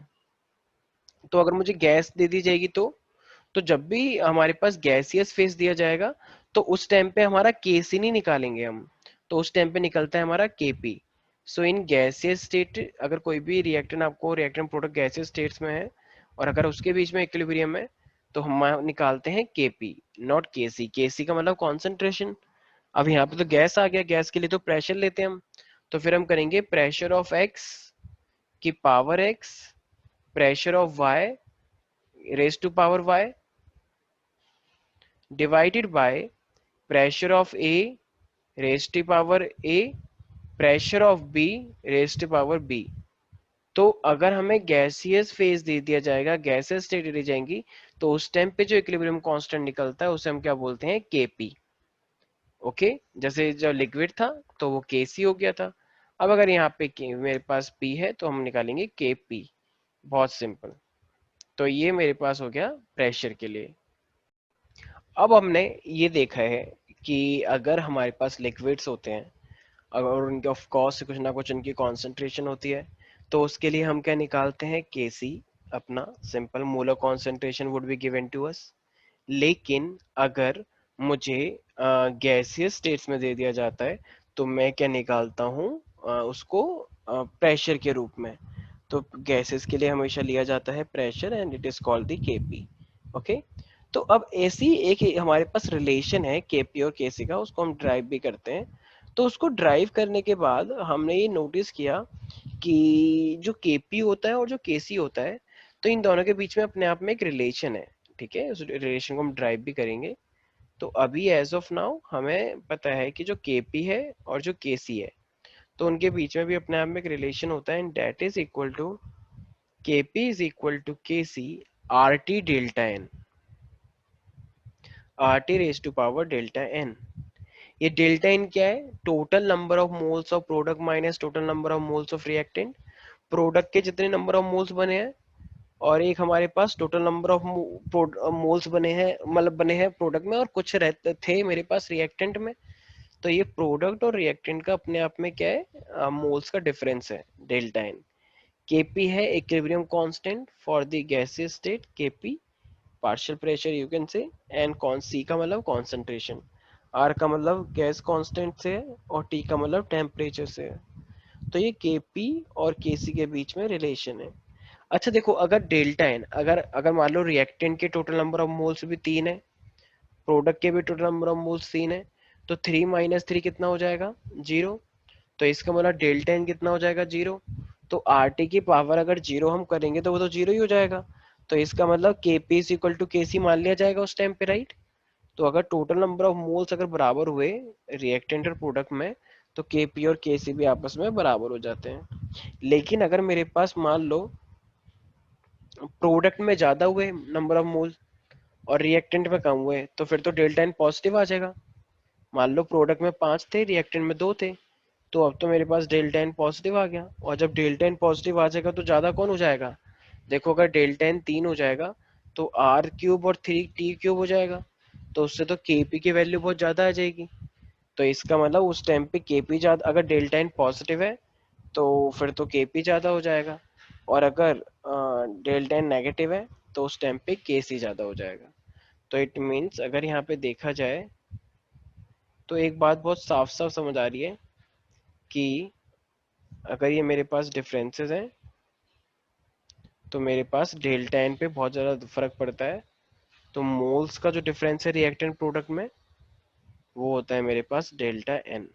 तो अगर मुझे गैस दे दी जाएगी तो जब भी हमारे पास गैसियस फेस दिया जाएगा तो उस टाइम पे हमारा केसी नहीं निकालेंगे हम, तो उस टाइम पे निकलता है हमारा KP. So in gaseous state, अगर कोई भी रिएक्टेंट आपको रिएक्टेंट प्रोडक्ट गैसियस स्टेट्स में है और अगर उसके बीच में इक्विलिब्रियम है तो हम निकालते हैं केपी, नॉट केसी। केसी का मतलब कॉन्सेंट्रेशन। अब यहाँ पे तो गैस आ गया, गैस के लिए तो प्रेशर लेते हैं हम, तो फिर हम करेंगे प्रेशर ऑफ एक्स की power X, pressure of Y raise to power Y, divided by pressure of A raised to power A, pressure of B raised to power B। तो अगर हमें गैसियस फेज दे दिया जाएगा, गैसेस स्टेट दी जाएंगी, तो उस time पे जो इक्विलिब्रियम कांस्टेंट निकलता है उसे हम क्या बोलते हैं, केपी। ओके, जैसे जब लिक्विड था तो वो केसी हो गया था। अब अगर यहाँ पे मेरे पास पी है तो हम निकालेंगे केपी, बहुत सिंपल। तो ये मेरे पास हो गया प्रेशर के लिए। अब हमने ये देखा है कि अगर हमारे पास लिक्विड्स होते हैं और उनके ऑफ कोर्स कुछ ना कुछ उनकी कॉन्सेंट्रेशन होती है, तो उसके लिए हम क्या निकालते हैं, केसी, अपना simple molar concentration would be given to us. लेकिन अगर मुझे गैसियस स्टेट्स में दे दिया जाता है तो मैं क्या निकालता हूँ, उसको प्रेशर के रूप में। तो गैसेस के लिए हमेशा लिया जाता है pressure and it is called the KP. Okay, तो अब ऐसी एक हमारे पास रिलेशन है केपी और केसी का, उसको हम ड्राइव भी करते हैं। तो उसको ड्राइव करने के बाद हमने ये नोटिस किया कि जो केपी होता है और जो केसी होता है, तो इन दोनों के बीच में अपने आप में एक रिलेशन है। ठीक है, उस रिलेशन को हम ड्राइव भी करेंगे। तो अभी एज ऑफ नाउ हमें पता है कि जो केपी है और जो केसी है, तो उनके बीच में भी अपने आप में एक रिलेशन होता है, and that is equal to KP is equal to KC R T delta N, R T raise to power delta N. ये डेल्टा इन क्या है? Total number of moles of product minus total number of moles of reactant. Product के जितने number of moles बने हैं, और एक हमारे पास टोटल नंबर ऑफ मोल्स बने हैं, मतलब बने हैं प्रोडक्ट में, और कुछ रहते थे मेरे पास रिएक्टेंट में। तो ये प्रोडक्ट और रिएक्टेंट का अपने आप में क्या है? मोल्स का डिफरेंस है, डेल्टा एन। केपी है equilibrium constant for the gaseous state, KP partial pressure you can say, and कौन सी का मतलब कॉन्सेंट्रेशन, आर का मतलब गैस कांस्टेंट से है, और टी का मतलब टेम्परेचर से है। तो ये केपी और केसी के बीच में रिलेशन है। अच्छा देखो, अगर डेल्टा एन, अगर अगर मान लो रिएक्टेंट के टोटल नंबर ऑफ मोल्स भी 3 है, प्रोडक्ट के भी टोटल नंबर ऑफ मोल्स 3 है, तो 3 - 3 कितना हो जाएगा? 0। तो इसका मतलब डेल्टा एन कितना हो जाएगा? 0। तो आर टी की पावर अगर 0 हम करेंगे तो वो तो 0 ही हो जाएगा। तो इसका मतलब के पी इज इक्वल टू के सी मान लिया जाएगा उस टाइम पे, राइट? तो अगर टोटल नंबर ऑफ मोल्स अगर बराबर हुए रिएक्टेंट और प्रोडक्ट में, तो के पी और के सी भी आपस में बराबर हो जाते हैं। लेकिन अगर मेरे पास मान लो प्रोडक्ट में ज्यादा हुए नंबर ऑफ मोल और रिएक्टेंट में कम हुए, तो फिर तो डेल्टा एन पॉजिटिव आ जाएगा। मान लो प्रोडक्ट में 5 थे, रिएक्टेंट में 2 थे, तो अब तो मेरे पास डेल्टा एन पॉजिटिव आ गया। और जब डेल्टा एन पॉजिटिव आ जाएगा तो ज्यादा कौन हो जाएगा? देखो, अगर डेल्टा एन 3 हो जाएगा तो आर क्यूब और 3 टी क्यूब हो जाएगा। तो उससे तो केपी की वैल्यू बहुत ज्यादा आ जाएगी। तो इसका मतलब उस टाइम पे केपी ज्यादा, अगर डेल्टा एन पॉजिटिव है तो फिर तो केपी ज्यादा हो जाएगा, और अगर डेल्टा एन नेगेटिव है तो उस टाइम पे केसी ज्यादा हो जाएगा। तो इट मीन्स अगर यहाँ पे देखा जाए तो एक बात बहुत साफ साफ समझ आ रही है कि अगर ये मेरे पास डिफरेंसेस हैं तो मेरे पास डेल्टा एन पे बहुत ज़्यादा फर्क पड़ता है। तो मोल्स का जो डिफरेंस है रिएक्टेंट प्रोडक्ट में, वो होता है मेरे पास डेल्टा एन।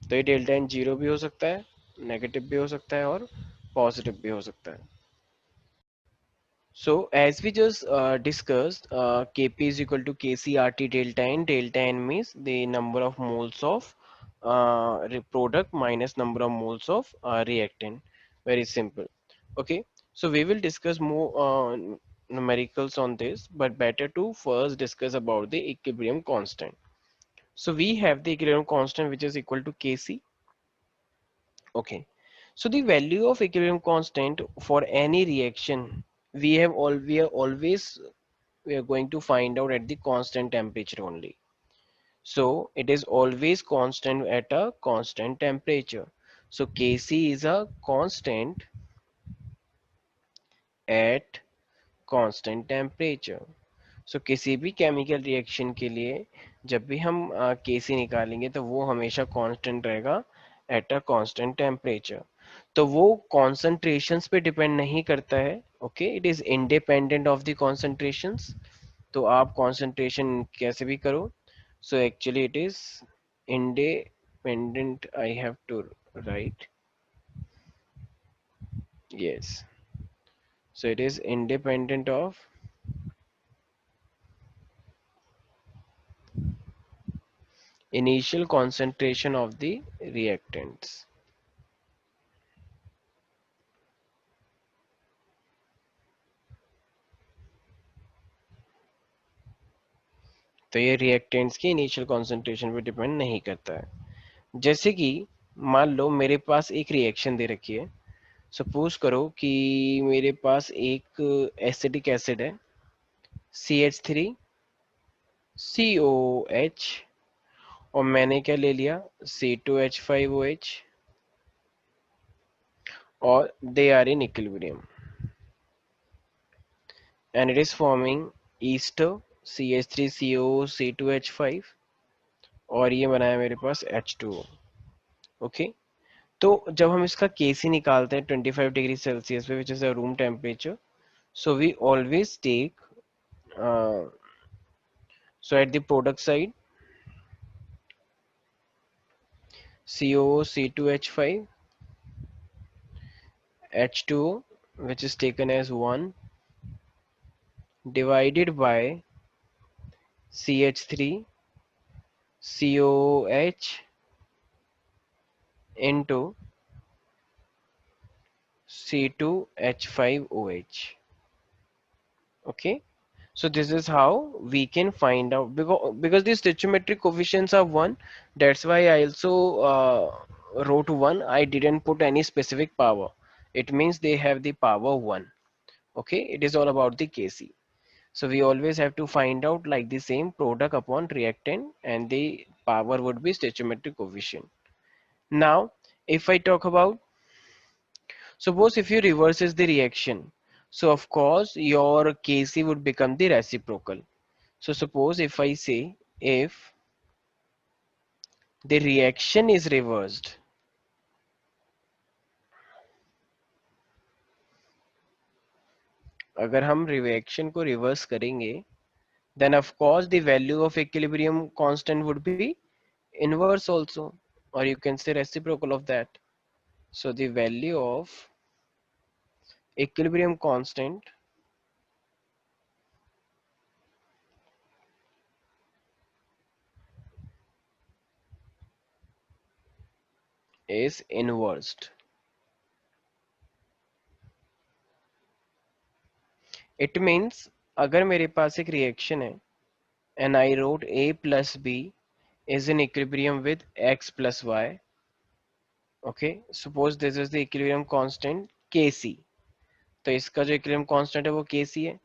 तो ये डेल्टा एन 0 भी हो सकता है, नेगेटिव भी हो सकता है, और पॉजिटिव भी हो सकता है। So as we just discussed, Kp is equal to Kc RT delta n. Delta n means the number of moles of product minus number of moles of reactant. Very simple. Okay. So we will discuss more numericals on this, but better to first discuss about the equilibrium constant. So we have the equilibrium constant which is equal to Kc. Okay. So the value of equilibrium constant for any reaction, we are always we are going to find out at the constant temperature only. So it is always constant at a constant temperature. So Kc is a constant at constant temperature. So किसी भी chemical reaction के लिए जब भी हम Kc निकालेंगे तो वो हमेशा कांस्टेंट रहेगा एट अ कांस्टेंट टेम्परेचर। तो वो कॉन्सेंट्रेशंस पे डिपेंड नहीं करता है। Okay, it is independent of the concentrations. तो आप कंसंट्रेशन कैसे भी करो, so actually it is independent. I have to write, yes, so it is independent of initial concentration of the reactants. तो ये रिएक्टेंट्स की इनिशियल कॉन्सेंट्रेशन पे depend नहीं करता है। जैसे कि मान लो मेरे पास एक रिएक्शन दे रखी है। सपोज करो कि मेरे पास एक एसिडिक एसिड है, CH3COH, और मैंने क्या ले लिया, C2H5OH, और they are in equilibrium and it is forming ester CH3CO C2H5, और ये बनाया मेरे पास H2O। ओके, तो जब हम इसका केसी निकालते हैं 25 डिग्री सेल्सियस पे, which is the room temperature, so we always take, so at the product side COO, C2H5, H2O, which is taken as 1, divided by CH3, COOH into C2H5OH. Okay, so this is how we can find out, because these stoichiometric coefficients are 1. That's why I also wrote 1. I didn't put any specific power. It means they have the power 1. Okay, it is all about the Kc. So we always have to find out like the same product upon reactant, and the power would be stoichiometric coefficient. Now if I talk about, suppose if you reverses the reaction, so of course your Kc would become the reciprocal. So suppose if I say, if the reaction is reversed, अगर हम reaction को reverse करेंगे, then of course the value of equilibrium constant would be inverse also, or you can say reciprocal of that. So the value of equilibrium constant is inversed. It means अगर मेरे पास एक reaction है and I wrote A plus B is in equilibrium with X plus Y. Okay, suppose this is the equilibrium constant Kc. तो इसका जो equilibrium constant है वो Kc है.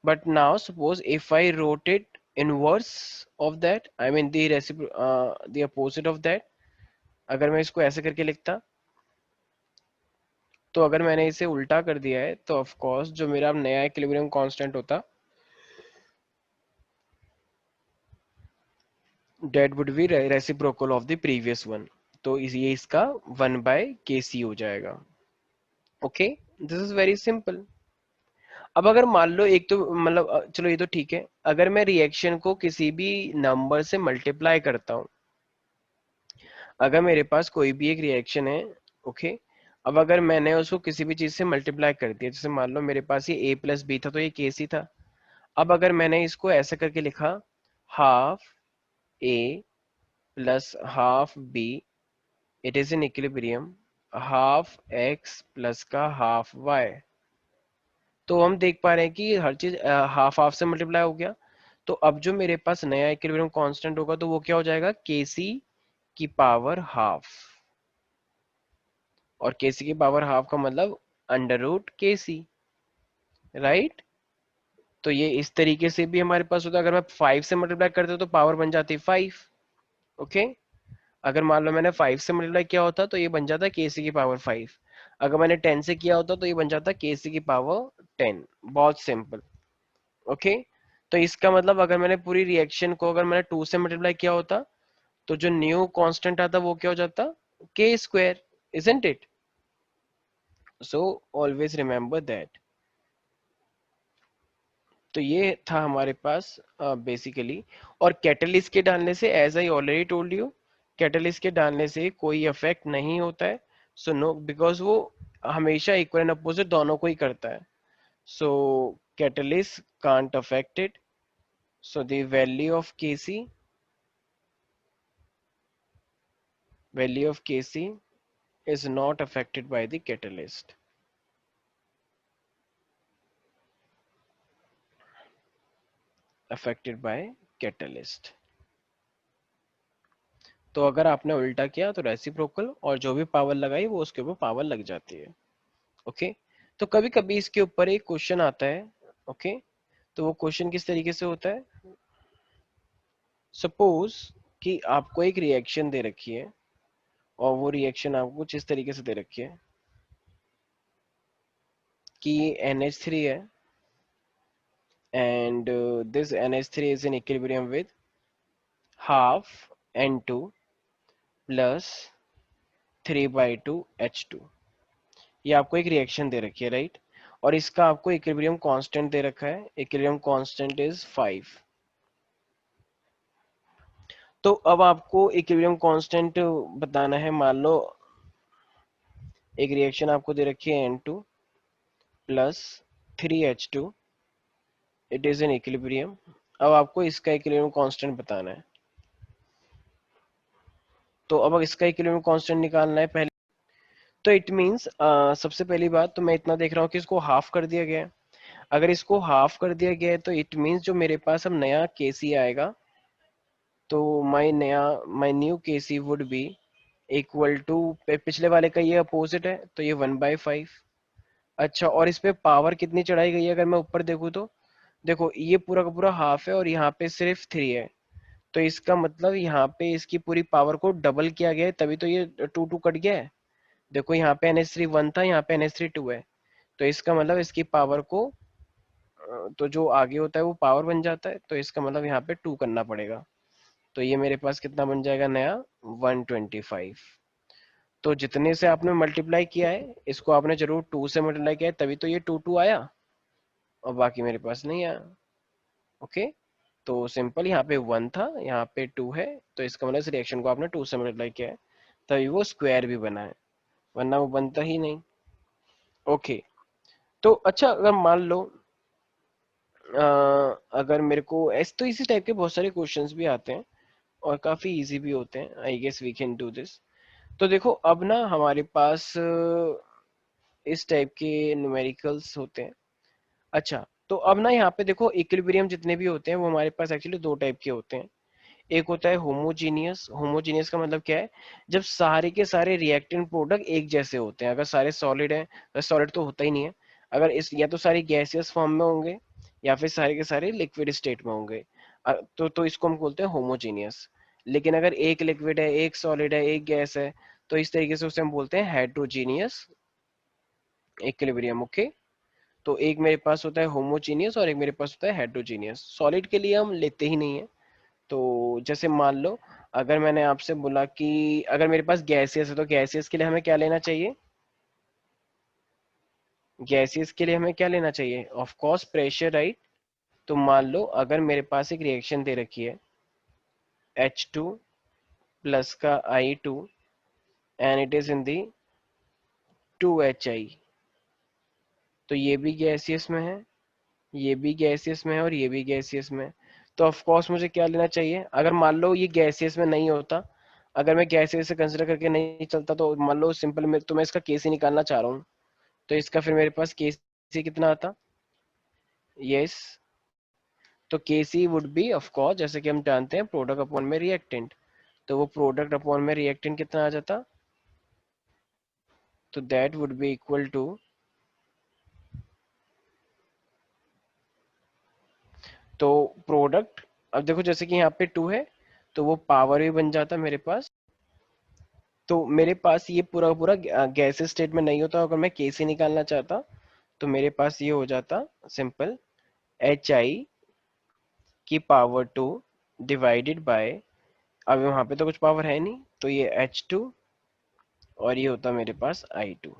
But now suppose if I wrote it inverse of that, I mean the opposite of that, अगर मैं इसको ऐसे करके लिखता, तो अगर मैंने इसे उल्टा कर दिया है तो ऑफ कोर्स जो मेरा नया इक्विलिब्रियम कांस्टेंट होता, that would be reciprocal of the previous one. तो ये इसका 1/kc हो जाएगा. Okay, this is very simple. अब अगर मान लो एक तो मतलब चलो ये तो ठीक है, अगर मैं रिएक्शन को किसी भी नंबर से मल्टीप्लाई करता हूँ, अगर मेरे पास कोई भी एक रिएक्शन है, ओके, अब अगर मैंने उसको किसी भी चीज से मल्टीप्लाई कर दिया, जैसे मान लो मेरे पास ये a प्लस बी था तो ये के सी था. अब अगर मैंने इसको ऐसा करके लिखा, half a plus half b, it is in equilibrium half x plus का हाफ y. तो हम देख पा रहे हैं कि हर चीज हाफ हाफ से मल्टीप्लाई हो गया. तो अब जो मेरे पास नया इक्विलिब्रियम कांस्टेंट होगा तो वो क्या हो जाएगा, के सी की पावर हाफ. और केसी की पावर हाफ का मतलब अंडर रूट के सी, राइट. तो ये इस तरीके से भी हमारे पास होता है. अगर मैं 5 से मल्टीप्लाई करता तो पावर बन जाती 5. ओके, अगर मान लो मैंने 5 से मल्टीप्लाई किया होता तो ये बन जाता केसी की पावर 5. अगर मैंने 10 से किया होता तो ये बन जाता केसी की पावर 10. बहुत सिंपल. ओके, तो इसका मतलब अगर मैंने पूरी रिएक्शन को अगर मैंने 2 से मल्टीप्लाई किया होता तो जो न्यू कांस्टेंट आता वो क्या हो जाता, के square. Isn't it? So always remember that. तो ये था हमारे पास बेसिकली. और कैटलिस्ट के डालने से, as I already told you, catalyst के डालने से कोई इफेक्ट नहीं होता है. सो नो, बिकॉज वो हमेशा इक्वल एंड अपोजिट दोनों को ही करता है. So catalyst can't affect it. So the value of Kc is not affected by the catalyst. Affected by catalyst. तो अगर आपने उल्टा किया तो रेसिप्रोकल, और जो भी पावर लगाई वो उसके ऊपर पावर लग जाती है. ओके, तो कभी कभी इसके ऊपर एक क्वेश्चन आता है. ओके, तो वो क्वेश्चन किस तरीके से होता है, सपोज कि आपको एक रिएक्शन दे रखी है और वो रिएक्शन आपको कुछ इस तरीके से दे रखी है कि NH3 है and this NH3 is in equilibrium with half N2 plus 3/2 H2. ये आपको एक रिएक्शन दे रखी है, राइट. और इसका आपको इक्विलिब्रियम कांस्टेंट दे रखा है. Equilibrium constant is 5. तो अब आपको इक्विलिब्रियम कांस्टेंट बताना है। मान लो एक रिएक्शन आपको दे रखी है N2 plus 3H2, it is an equilibrium. अब आपको इसका इक्विलिब्रियम कांस्टेंट बताना है। तो अब इसका इक्विलिब्रियम कांस्टेंट निकालना है पहले। तो इट मींस सबसे पहली बात तो मैं इतना देख रहा हूँ कि इसको हाफ कर दिया गया है। अगर इसको हाफ कर दिया गया है तो इट मींस जो मेरे पास अब नया केसी आएगा, तो my new KC would be equal to, पिछले वाले का ये अपोजिट है तो ये 1/5। अच्छा, और इस पे पावर कितनी चढ़ाई गई है अगर मैं ऊपर देखूँ तो देखो ये पूरा का पूरा हाफ है और यहाँ पे सिर्फ 3 है। तो इसका मतलब यहाँ पे इसकी पूरी पावर को डबल किया गया है, तभी तो ये 2 कट गया है। देखो यहाँ पे NH3 1 था, यहाँ पे NH3 2 है। तो इसका मतलब इसकी पावर को तो जो आगे होता है वो पावर बन जाता है, तो इसका मतलब यहाँ पे 2 करना पड़ेगा। तो ये मेरे पास कितना बन जाएगा नया 125। तो जितने से आपने मल्टीप्लाई किया है इसको आपने जरूर 2 से मल्टीप्लाई किया है, तभी तो ये 2 आया, और बाकी मेरे पास नहीं आया। ओके, तो सिंपल यहाँ पे 1 था, यहाँ पे 2 है, तो इसका मतलब इस रिएक्शन को आपने 2 से मल्टीप्लाई किया है, तभी वो स्क्वायर भी बना है, वरना वो बनता ही नहीं। ओके, तो अच्छा अगर मान लो अगर मेरे को ऐसे तो इसी टाइप के बहुत सारे क्वेश्चंस भी आते हैं और काफी इजी भी होते हैं, I guess we can do this. तो देखो अब ना हमारे पास इस टाइप के न्यूमेरिकल्स होते हैं। अच्छा, तो अब ना यहाँ पे देखो इक्विलिब्रियम जितने भी होते हैं वो हमारे पास एक्चुअली दो टाइप के होते हैं। एक होता है होमोजीनियस। होमोजीनियस का मतलब क्या है, जब सारे के सारे रिएक्टेंट प्रोडक्ट एक जैसे होते हैं। अगर सारे सॉलिड हैं, सॉलिड तो होता ही नहीं है, अगर इस या तो सारे गैसियस फॉर्म में होंगे या फिर सारे के सारे लिक्विड स्टेट में होंगे, तो इसको हम बोलते हैं होमोजीनियस। लेकिन अगर एक लिक्विड है, एक सॉलिड है, एक गैस है, तो इस तरीके से उसे हम बोलते हैं हेट्रोजीनियस इक्विलिब्रियम। ओके, तो एक मेरे पास होता है होमोजीनियस और एक मेरे पास होता है हेट्रोजीनियस। सॉलिड के लिए हम लेते ही नहीं है। तो जैसे मान लो अगर मैंने आपसे बोला कि अगर मेरे पास गैसियस है, तो गैसियस के लिए हमें क्या लेना चाहिए, गैसियस के लिए हमें क्या लेना चाहिए, ऑफ कोर्स प्रेशर, राइट। तो मान लो अगर मेरे पास एक रिएक्शन दे रखी है H2 प्लस का I2 and it is in the 2HI, तो ये भी गैसियस में है, ये भी गैसियस में है और ये भी गैसियस में है। तो ऑफ कोर्स मुझे क्या लेना चाहिए, अगर मान लो ये गैसियस में नहीं होता, अगर मैं गैसियस से कंसिडर करके नहीं चलता, तो मान लो सिंपल में तो मैं इसका केस ही निकालना चाह रहा हूँ, तो इसका फिर मेरे पास केस कितना आता, यस। तो केसी वुड बी ऑफ कोर्स, जैसे कि हम जानते हैं प्रोडक्ट अपॉन में रिएक्टेंट, तो वो प्रोडक्ट अपॉन में रिएक्टेंट कितना आ जाता, तो that would be equal to, तो प्रोडक्ट, अब देखो जैसे कि यहाँ पे 2 है तो वो पावर भी बन जाता मेरे पास। तो मेरे पास ये पूरा पूरा गैस स्टेट में नहीं होता, अगर मैं केसी निकालना चाहता तो मेरे पास ये हो जाता सिंपल HI की पावर 2 डिवाइडेड बाय, अब वहां पे तो कुछ पावर है नहीं, तो ये H2 और ये होता मेरे पास I2,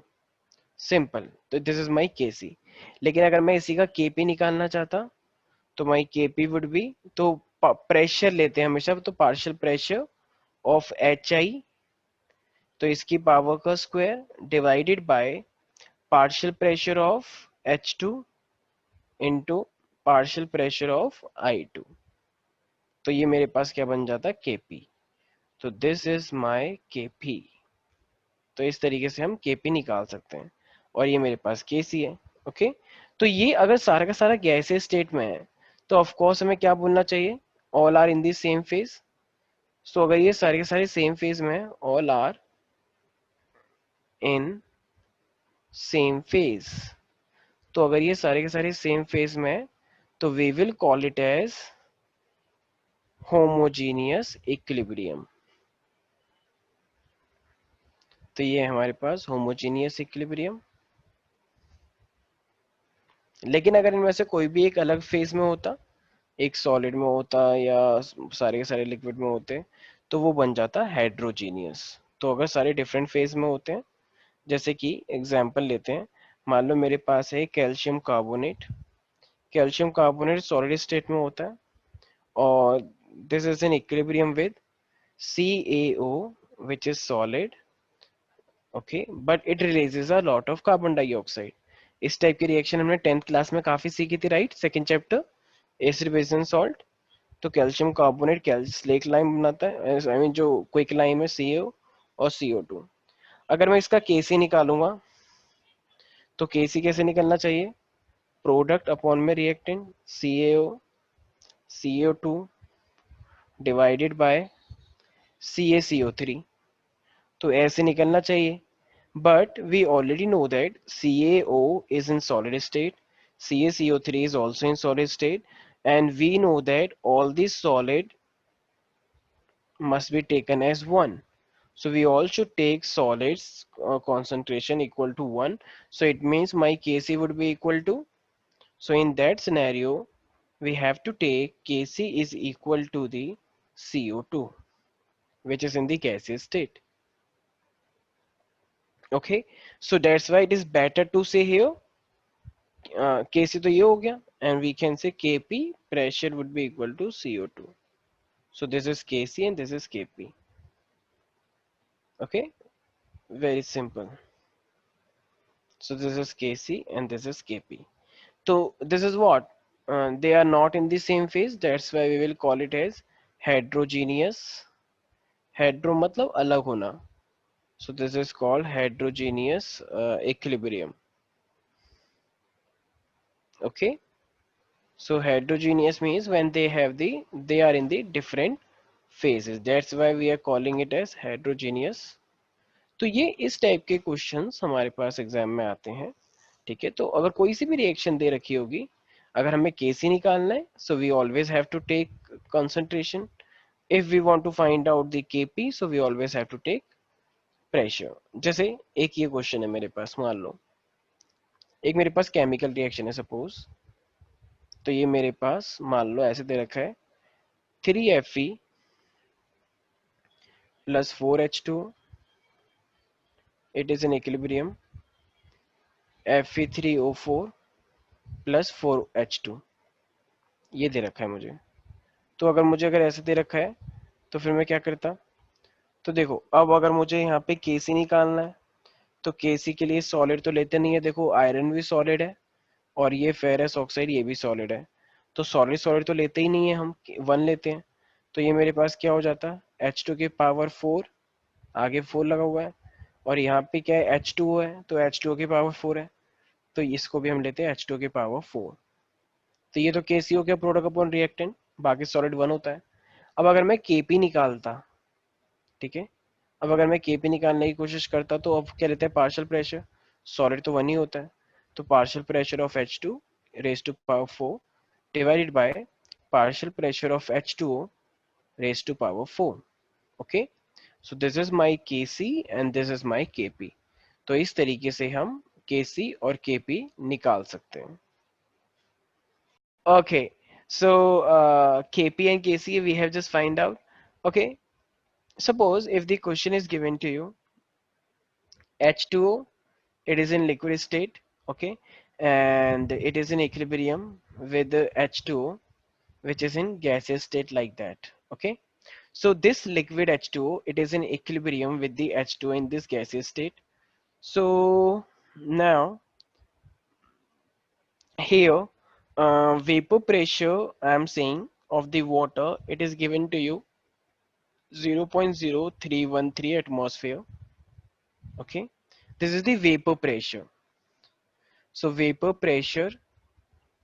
सिंपल। तो दिस इज माई केसी। लेकिन अगर मैं इसी का केपी निकालना चाहता तो माई केपी वुड बी, तो प्रेशर लेते हैं हमेशा, तो पार्शियल प्रेशर ऑफ HI, तो इसकी पावर का square divided by partial pressure of H2 into partial pressure of I2, तो ये मेरे पास क्या बन जाता है केपी। तो दिस इज माई केपी। तो इस तरीके से हम केपी निकाल सकते हैं, और ये मेरे पास केसी है। ओके, तो ये अगर सारा का सारा गैसीय स्टेट में है तो ऑफ कोर्स हमें क्या बोलना चाहिए, all are in the same phase. So अगर ये सारे के सारे सेम फेज में है, all are in same phase, तो अगर ये सारे के सारे सेम फेज में है तो we will call it as homogeneous equilibrium. तो ये है हमारे पास होमोजीनियस इक्विलिब्रियम। लेकिन अगर इनमें से कोई भी एक अलग फेज में होता, एक सॉलिड में होता या सारे के सारे लिक्विड में होते, तो वो बन जाता हेड्रोजीनियस। तो अगर सारे डिफरेंट फेज में होते हैं, जैसे कि एग्जांपल लेते हैं, मान लो मेरे पास है calcium carbonate. Calcium carbonate solid state में होता है और this is in equilibrium with CaO, which is solid, okay, but it releases a lot of carbon dioxide. इस टाइप की रिएक्शन हमने 10th क्लास में काफी सीखी थी, right? Second chapter, acid base and salt. तो कैल्शियम कार्बोनेट स्लेक लाइम बनाता है, आई मीन जो क्विक लाइम है, CaO और CO2। अगर मैं इसका Kc निकालूंगा तो Kc कैसे निकलना चाहिए? प्रोडक्ट अपॉन में reactant CaO CO2 divided by CaCO3, तो ऐसे निकलना चाहिए। But we already know that CaO is in solid state, CaCO3 is also in solid state, and we know that all these solid must be taken as 1. So we all should take solids concentration equal to 1. So it means my Kc would be equal to, so in that scenario, we have to take Kc is equal to the CO2, which is in the gaseous state. Okay, so that's why it is better to say here Kc तो ये हो गया, and we can say Kp pressure would be equal to CO2. So this is Kc and this is Kp. Okay, very simple. So this is Kc and this is Kp. So this is what? They are not in the same phase. That's why we will call it as heterogeneous. Hetero मतलब अलग होना. So this is called heterogeneous equilibrium. Okay. So heterogeneous means when they are in the different phases. That's why we are calling it as heterogeneous. तो ये इस type के questions हमारे पास exam में आते हैं, ठीक है? तो अगर कोई सी भी रिएक्शन दे रखी होगी, अगर हमें Kc निकालना है, so we always have to take concentration. If we want to find out the Kp, so we always have to take pressure. जैसे एक ये क्वेश्चन है मेरे पास, मान लो एक मेरे पास केमिकल रिएक्शन है सपोज, तो ये मेरे पास मान लो ऐसे दे रखा है 3Fe plus 4H2O, it is in equilibrium, Fe3O4 plus 4H2, ये दे रखा है मुझे। तो अगर ऐसे दे रखा है तो फिर मैं क्या करता? तो देखो, अब अगर मुझे यहाँ पे Kc निकालना है तो Kc के लिए सॉलिड तो लेते नहीं है, देखो आयरन भी सॉलिड है और ये फेरस ऑक्साइड ये भी सॉलिड है, तो सॉलिड सॉलिड तो लेते ही नहीं है, हम 1 लेते हैं। तो ये मेरे पास क्या हो जाता? H2 के पावर 4, आगे 4 लगा हुआ है, और यहाँ पे क्या है? H2O है, तो H2O की पावर 4 है, तो इसको भी हम लेते हैं H2 के पावर 4। तो ये तो KCO के प्रोडक्ट अपॉन रिएक्टेंट, बाकी सॉलिड 1 होता है। अब अगर मैं Kp निकालता, ठीक है, अब अगर मैं Kp निकालने की कोशिश करता तो अब क्या लेते हैं? पार्शियल प्रेशर, सॉलिड तो 1 ही होता है, तो partial pressure of H2 raise to power 4 divided by partial pressure of H2O raise to power 4। Okay, so this is my Kc and this is my Kp। तो इस तरीके से हम Kc और Kp निकाल सकते हैं। Okay, so Kp and Kc we have just find out. Okay, suppose if the question is given to you, H2O, it is in liquid state, okay, and it is in equilibrium with the H2O, which is in gaseous state like that. Okay, so this liquid H2O, it is in equilibrium with the H2O in this gaseous state. So now here vapor pressure I am saying of the water, it is given to you 0.0313 atmosphere. Okay, this is the vapor pressure. So vapor pressure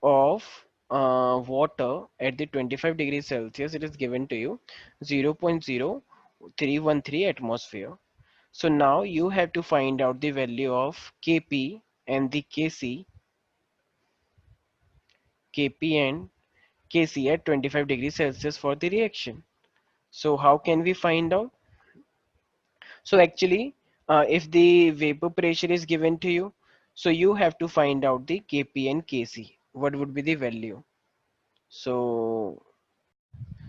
of water at the 25 degrees Celsius, it is given to you 0.0313 atmosphere. So now you have to find out the value of Kp and the Kc, Kp and Kc at 25 degrees Celsius for the reaction. So how can we find out? So actually, if the vapor pressure is given to you, so you have to find out the Kp and Kc. What would be the value? So,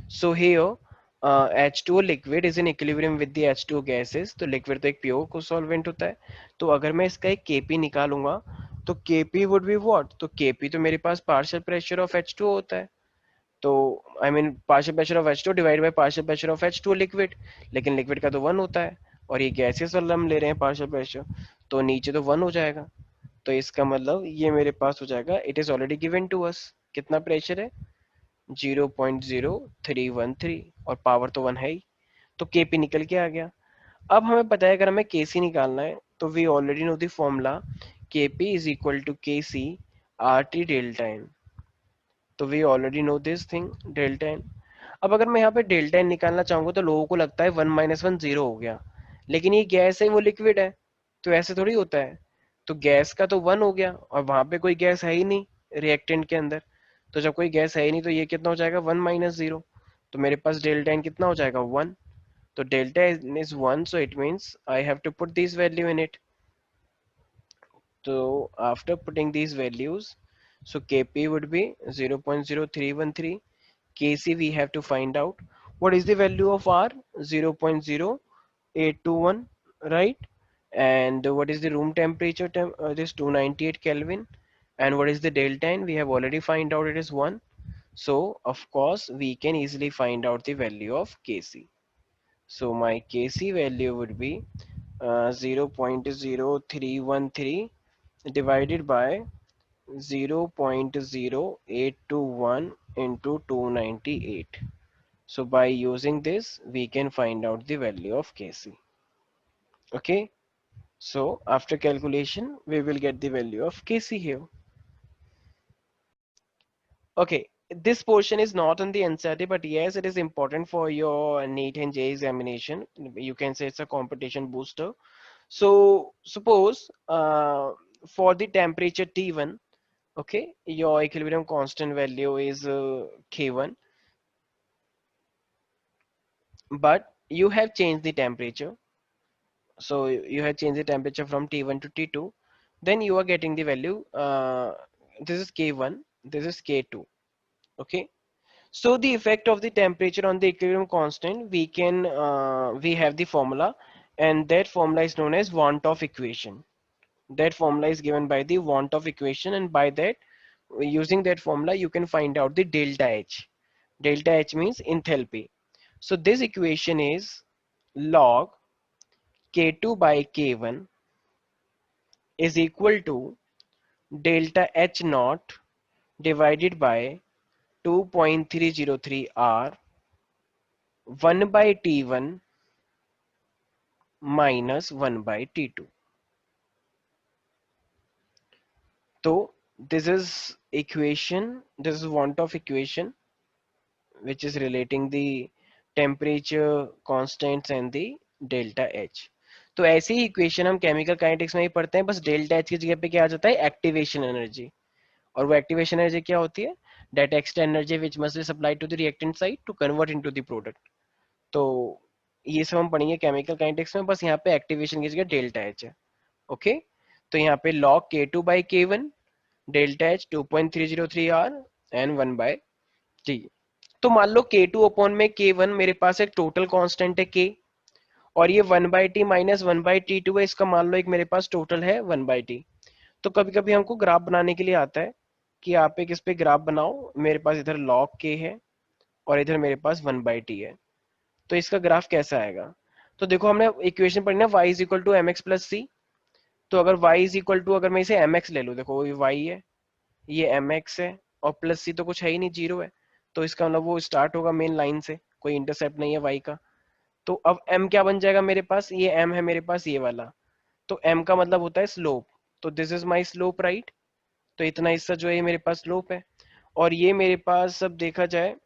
so here H2O liquid is in equilibrium with the H2O gases. तो liquid तो एक pure solvent होता है, तो अगर मैं इसका एक Kp निकालूंगा तो Kp would be what? तो Kp तो मेरे पास partial pressure of H2O होता है, तो I mean partial pressure of H2 divide by partial pressure of H2 liquid, लेकिन लिक्विड का तो 1 होता है और ये गैसेस वाला हम ले रहे हैं पार्शियल प्रेशर, तो नीचे तो 1 हो जाएगा। तो इसका मतलब ये मेरे पास हो जाएगा, it is already given to us, कितना प्रेशर है 0.0313 और पावर तो 1 है ही, तो केपी निकल के आ गया। अब हमें पता है अगर हमें केसी निकालना है तो we already know the formula, KP is equal to KC R T delta N, तो we already know this thing delta N. अब अगर मैं यहाँ पे डेल्टा एन निकालना चाहूंगा तो लोगों को लगता है 1 - 1 0 हो गया, लेकिन ये गैस है वो लिक्विड है, तो ऐसे थोड़ी होता है। तो गैस का तो 1 हो गया और वहां पे कोई गैस है ही नहीं रिएक्टेंट के अंदर, तो जब कोई गैस है ही नहीं तो ये कितना हो जाएगा 1 - 0, तो मेरे पास डेल्टा एन कितना हो जाएगा 1। तो delta N is 1, so it means I have to put this value in it. So after putting these values, so Kp would be 0.0313, Kc we have to find out. What is the value of R? 0.0821, right? And what is the room temperature? This 298 Kelvin. And what is the delta N? We have already find out it is 1. So of course we can easily find out the value of Kc. So my Kc value would be 0.0313 divided by 0.0821 into 298. So by using this, we can find out the value of Kc. Okay. So after calculation, we will get the value of Kc here. Okay. This portion is not on the NCERT, but yes, it is important for your NEET and JEE examination. You can say it's a competition booster. So suppose for the temperature T1, okay, your equilibrium constant value is K1, but you have changed the temperature. So you have changed the temperature from T1 to T2, then you are getting the value. This is K1, this is K2. Okay. So the effect of the temperature on the equilibrium constant, we have the formula, and that formula is known as want of equation. That formula is given by the want of equation, and by that, using that formula, you can find out the delta H. Delta H means enthalpy. So this equation is log K2 by K1 is equal to delta H naught divided by 2.303 R 1 by T1 minus 1 by T2. So this is equation, this is want of equation which is relating the temperature constants and the delta H. तो ऐसी ही equation हम chemical kinetics में ही पढ़ते हैं, बस delta H की जगह पे क्या आ जाता है एक्टिवेशन एनर्जी। और वो एक्टिवेशन एनर्जी क्या होती है, that extra energy which must be supplied to the reactant side to convert into the product. तो ये सब हम पढ़ेंगे केमिकल काइनेटिक्स में, बस यहाँ पे एक्टिवेशन की जगह डेल्टा एच है। ओके। तो यहाँ पे log K two by K one, delta H 2.303 R and 1 by T. तो मान लो के टू अपॉन में के वन, मेरे पास एक टोटल कांस्टेंट है के, और ये 1 by T minus 1 by T two है, इसका मान लो एक मेरे पास टोटल है 1 बाई टी। तो कभी कभी हमको ग्राफ बनाने के लिए आता है कि आप एक इस पे ग्राफ बनाओ, मेरे पास इधर लॉग के है और इधर मेरे पास 1 बाई टी है, तो इसका ग्राफ कैसा आएगा। तो देखो हमने इक्वेशन पढ़ी ना, y is equal to M X plus C. तो अगर y इज इक्वल टू, अगर मैं इसे एम एक्स ले लूँ, देखो ये y है, ये एम एक्स है, और प्लस सी तो कुछ है ही नहीं, जीरो है। तो इसका मतलब वो स्टार्ट होगा मेन लाइन से, कोई इंटरसेप्ट नहीं है y का। तो अब m क्या बन जाएगा मेरे पास, ये m है मेरे पास ये वाला, तो m का मतलब होता है स्लोप। तो this is my slope right. तो इतना हिस्सा जो है मेरे पास स्लोप है, और ये मेरे पास सब देखा जाए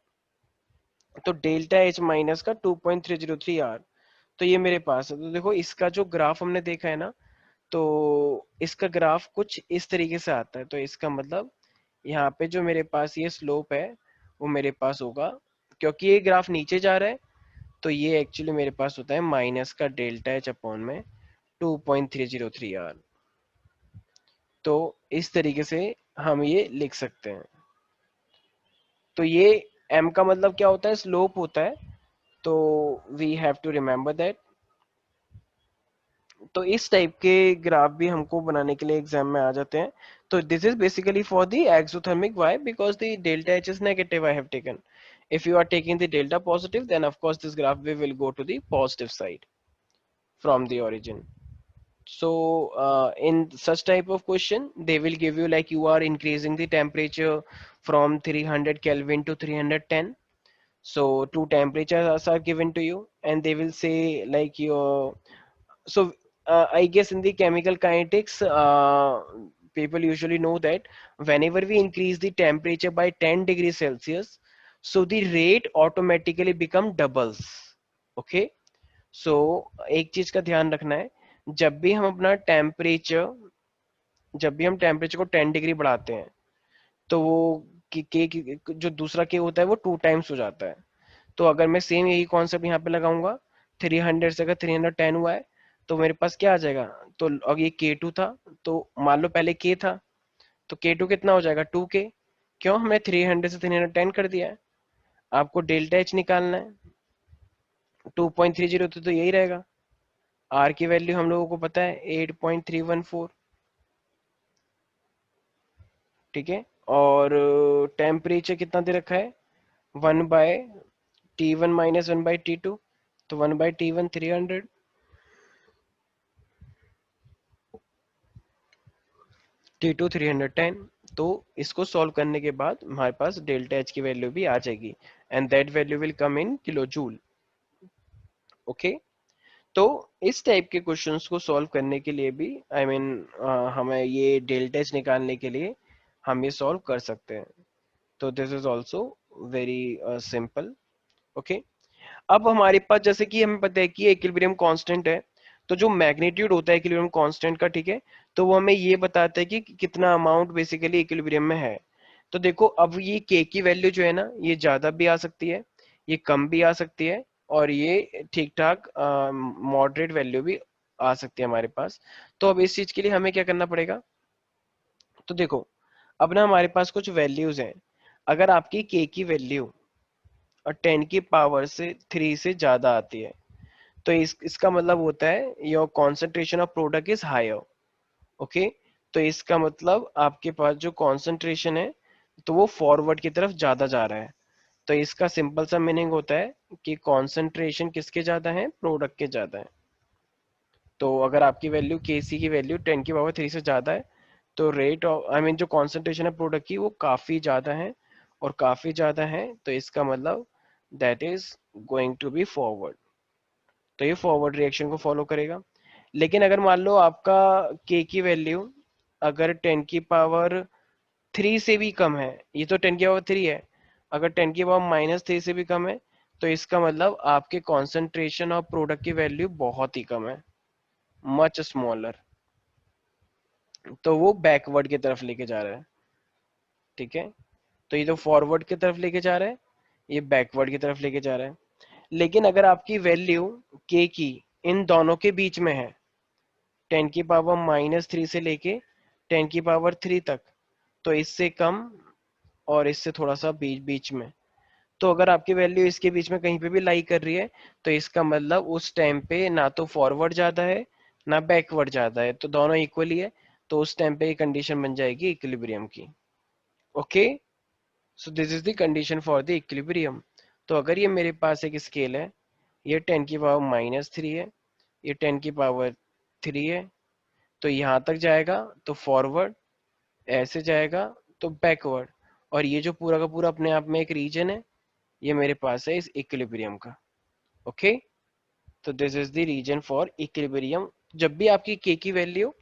तो डेल्टा एच माइनस का 2.303 आर, तो ये मेरे पास है। तो देखो इसका जो ग्राफ हमने देखा है ना, तो इसका ग्राफ कुछ इस तरीके से आता है। तो इसका मतलब यहाँ पे जो मेरे पास ये स्लोप है वो मेरे पास होगा, क्योंकि ये ग्राफ नीचे जा रहा है, तो ये एक्चुअली मेरे पास होता है माइनस का डेल्टा एच अपॉन में 2.303 आर। तो इस तरीके से हम ये लिख सकते हैं। तो ये m का मतलब क्या होता है, स्लोप होता है। तो we have to remember that तो इस टाइप के ग्राफ भी हमको बनाने के लिए एग्जाम में आ जाते हैं. तो this is basically for the exothermic. Why? Because the delta H is negative. I have taken. If you are taking the delta positive, then of course this graph wave will go to the positive side from the origin. So in such type of question, they will give you like you are increasing the temperature from 300 Kelvin to 310. So two temperatures are given to you, and they will say like your. So I guess in the chemical kinetics, people usually know that whenever we increase the temperature by 10 degrees Celsius, so the rate automatically become doubles. Okay. So एक चीज का ध्यान रखना है, जब भी हम अपना टेम्परेचर जब भी हम टेम्परेचर को 10 डिग्री बढ़ाते हैं, तो वो जो दूसरा के होता है वो 2 टाइम्स हो जाता है. तो अगर मैं सेम यही कॉन्सेप्ट यहाँ पे लगाऊंगा, 300 से अगर 310 हुआ है, तो मेरे पास क्या आ जाएगा? तो अब ये K2 था, तो मान लो पहले K था, तो K2 कितना हो जाएगा? 2K. क्यों? हमने 300 से 310 कर दिया है. आपको डेल्टा एच निकालना है, 2.30 तो यही रहेगा. आर की वैल्यू हम लोगों को पता है 8.314. ठीक है. और टेम्परेचर कितना दे रखा है? 1/T1 - 1/T2. तो 1/T1 300. T2 310. तो इसको सॉल्व करने के बाद हमारे पास डेल्टा एच की वैल्यू भी आ जाएगी, and that value will come in kilo joule. Okay. तो इस टाइप के क्वेश्चंस को सॉल्व करने के लिए भी आई मीन हमें ये डेल्टा एच निकालने के लिए हम ये सॉल्व कर सकते हैं. तो this is also very simple. Okay. अब हमारे पास जैसे कि हमें पता है कि इक्विलिब्रियम कांस्टेंट है, तो जो मैग्नीट्यूड होता है इक्विलिब्रियम कांस्टेंट का, ठीक है, तो वो हमें ये बताता है कि कितना अमाउंट बेसिकली इक्विलिब्रियम में है. तो देखो अब ये के की वैल्यू जो है ना, ये ज्यादा भी आ सकती है, ये कम भी आ सकती है, और ये ठीक ठाक मॉडरेट वैल्यू भी आ सकती है हमारे पास. तो अब इस चीज के लिए हमें क्या करना पड़ेगा? तो देखो, अब ना हमारे पास कुछ वैल्यूज हैं. अगर आपकी के की वैल्यू और 10 की पावर से 3 से ज्यादा आती है, तो इसका मतलब होता है your concentration of product is higher. Okay. तो इसका मतलब आपके पास जो कॉन्सेंट्रेशन है, तो वो फॉरवर्ड की तरफ ज्यादा जा रहा है. तो इसका सिंपल सा मीनिंग होता है कि कॉन्सेंट्रेशन किसके ज्यादा है? प्रोडक्ट के ज्यादा है. तो अगर आपकी वैल्यू केसी की वैल्यू 10 की पावर 3 से ज्यादा है, तो रेट ऑफ आई मीन जो कॉन्सेंट्रेशन है प्रोडक्ट की वो काफी ज्यादा है, और काफी ज्यादा है, तो इसका मतलब that is going to be forward. तो ये फॉरवर्ड रिएक्शन को फॉलो करेगा. लेकिन अगर मान लो आपका के की वैल्यू अगर 10 की पावर 3 से भी कम है, ये तो 10 की पावर 3 है, अगर 10 की पावर -3 से भी कम है, तो इसका मतलब आपके कॉन्सेंट्रेशन ऑफ प्रोडक्ट की वैल्यू बहुत ही कम है, मच स्मॉलर. तो वो बैकवर्ड की तरफ लेके जा रहा है. ठीक है. तो ये तो फॉरवर्ड की तरफ लेके जा रहा है, ये बैकवर्ड की तरफ लेके जा रहा है. लेकिन अगर आपकी वैल्यू के की इन दोनों के बीच में है, 10 की पावर -3 से लेके 10 की पावर 3 तक, तो इससे कम और इससे थोड़ा सा बीच बीच में, तो अगर आपकी वैल्यू इसके बीच में कहीं पे भी लाई कर रही है, तो इसका मतलब उस टाइम पे ना तो फॉरवर्ड ज्यादा है ना बैकवर्ड ज्यादा है, तो दोनों इक्वली है. तो उस टाइम पे कंडीशन बन जाएगी इक्विलिब्रियम की. Okay. So this is the condition for the equilibrium. तो अगर ये मेरे पास एक स्केल है, ये 10 की पावर -3 है, ये 10 की पावर 3 है, तो यहाँ तक जाएगा तो फॉरवर्ड, ऐसे जाएगा तो बैकवर्ड, और ये जो पूरा का पूरा अपने आप में एक रीजन है, ये मेरे पास है इस इक्विलिब्रियम का. ओके. तो this is the reason for equilibrium. जब भी आपकी के की वैल्यू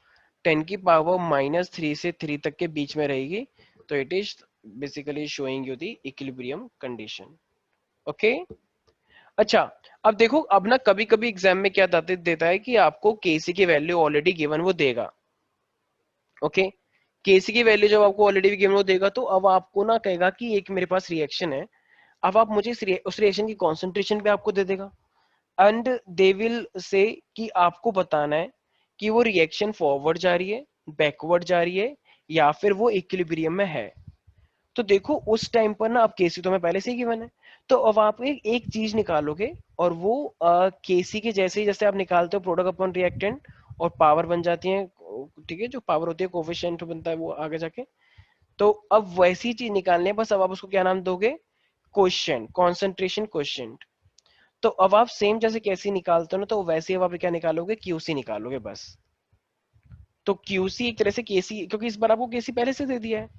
10 की पावर -3 से 3 तक के बीच में रहेगी, तो it is basically showing you the equilibrium condition. Okay. अच्छा, अब देखो, अब ना कभी कभी एग्जाम में क्या देता है कि आपको केसी की वैल्यू ऑलरेडी गिवन वो देगा. ओके. केसी की वैल्यू जब आपको ऑलरेडी गिवन वो देगा, तो अब आपको ना कहेगा कि एक मेरे पास रिएक्शन है, अब आप मुझे उस रिएक्शन की कॉन्सेंट्रेशन पे आपको दे देगा, एंड दे विल से कि आपको बताना है कि वो रिएक्शन फॉरवर्ड जा रही है, बैकवर्ड जा रही है, या फिर वो इक्विलिब्रियम में है. तो देखो उस टाइम पर ना, अब केसी तो मैं पहले से ही गिवन है, तो अब आप एक चीज निकालोगे, और वो केसी के जैसे ही जैसे आप निकालते हो प्रोडक्ट अपॉन रिएक्टेंट, और पावर बन जाती है, ठीक है, जो पावर होती है कोफिशिएंट बनता है वो आगे जाके। तो अब वैसी चीज निकालनी है, बस अब आप उसको क्या नाम दोगे, क्वोशिएंट, कॉन्सेंट्रेशन क्वोशिएंट। तो अब आप सेम जैसे कैसी निकालते हो ना, तो वैसे अब आप क्या निकालोगे, क्यूसी निकालोगे बस। तो क्यूसी एक तरह से केसी, क्योंकि इस बार आपको केसी पहले से दे दिया है।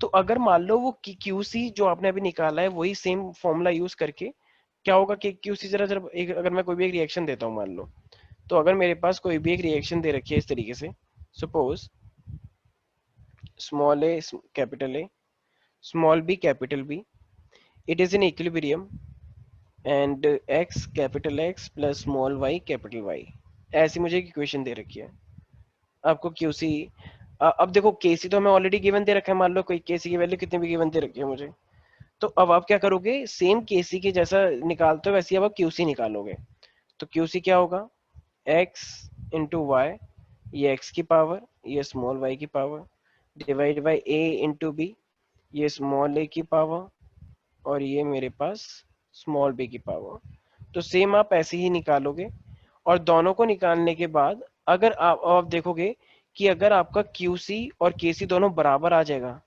तो अगर मान लो वो क्यूसी जो आपने अभी निकाला है वही सेम फॉर्मूला यूज करके क्या होगा कि क्यूसी जरा जरा एक, अगर मैं कोई भी एक रिएक्शन देता हूँ मान लो, तो अगर मेरे पास कोई भी एक रिएक्शन दे रखी है इस तरीके से, suppose small a capital A, small b capital B, it is in equilibrium and x capital X plus small y capital Y, ऐसी मुझे एक इक्वेशन दे रखी है। आपको क्यूसी, अब देखो केसी तो हमें ऑलरेडी गिवन दे रखा है, मान लो कोई केसी की वैल्यू कितनी भी गिवन दे रखी है मुझे। तो अब आप क्या करोगे, सेम केसी के जैसा निकालते हो वैसे अब आप क्यूसी निकालोगे। तो क्यूसी क्या होगा, एक्स इंटू वाई, ये एक्स की पावर, ये स्मॉल वाई की power, divide by a into b, ये स्मॉल ए की पावर, और ये मेरे पास स्मॉल बी की पावर। तो सेम आप ऐसे ही निकालोगे। और दोनों को निकालने के बाद अगर आप देखोगे कि अगर आपका क्यूसी और केसी दोनों बराबर आ जाएगा,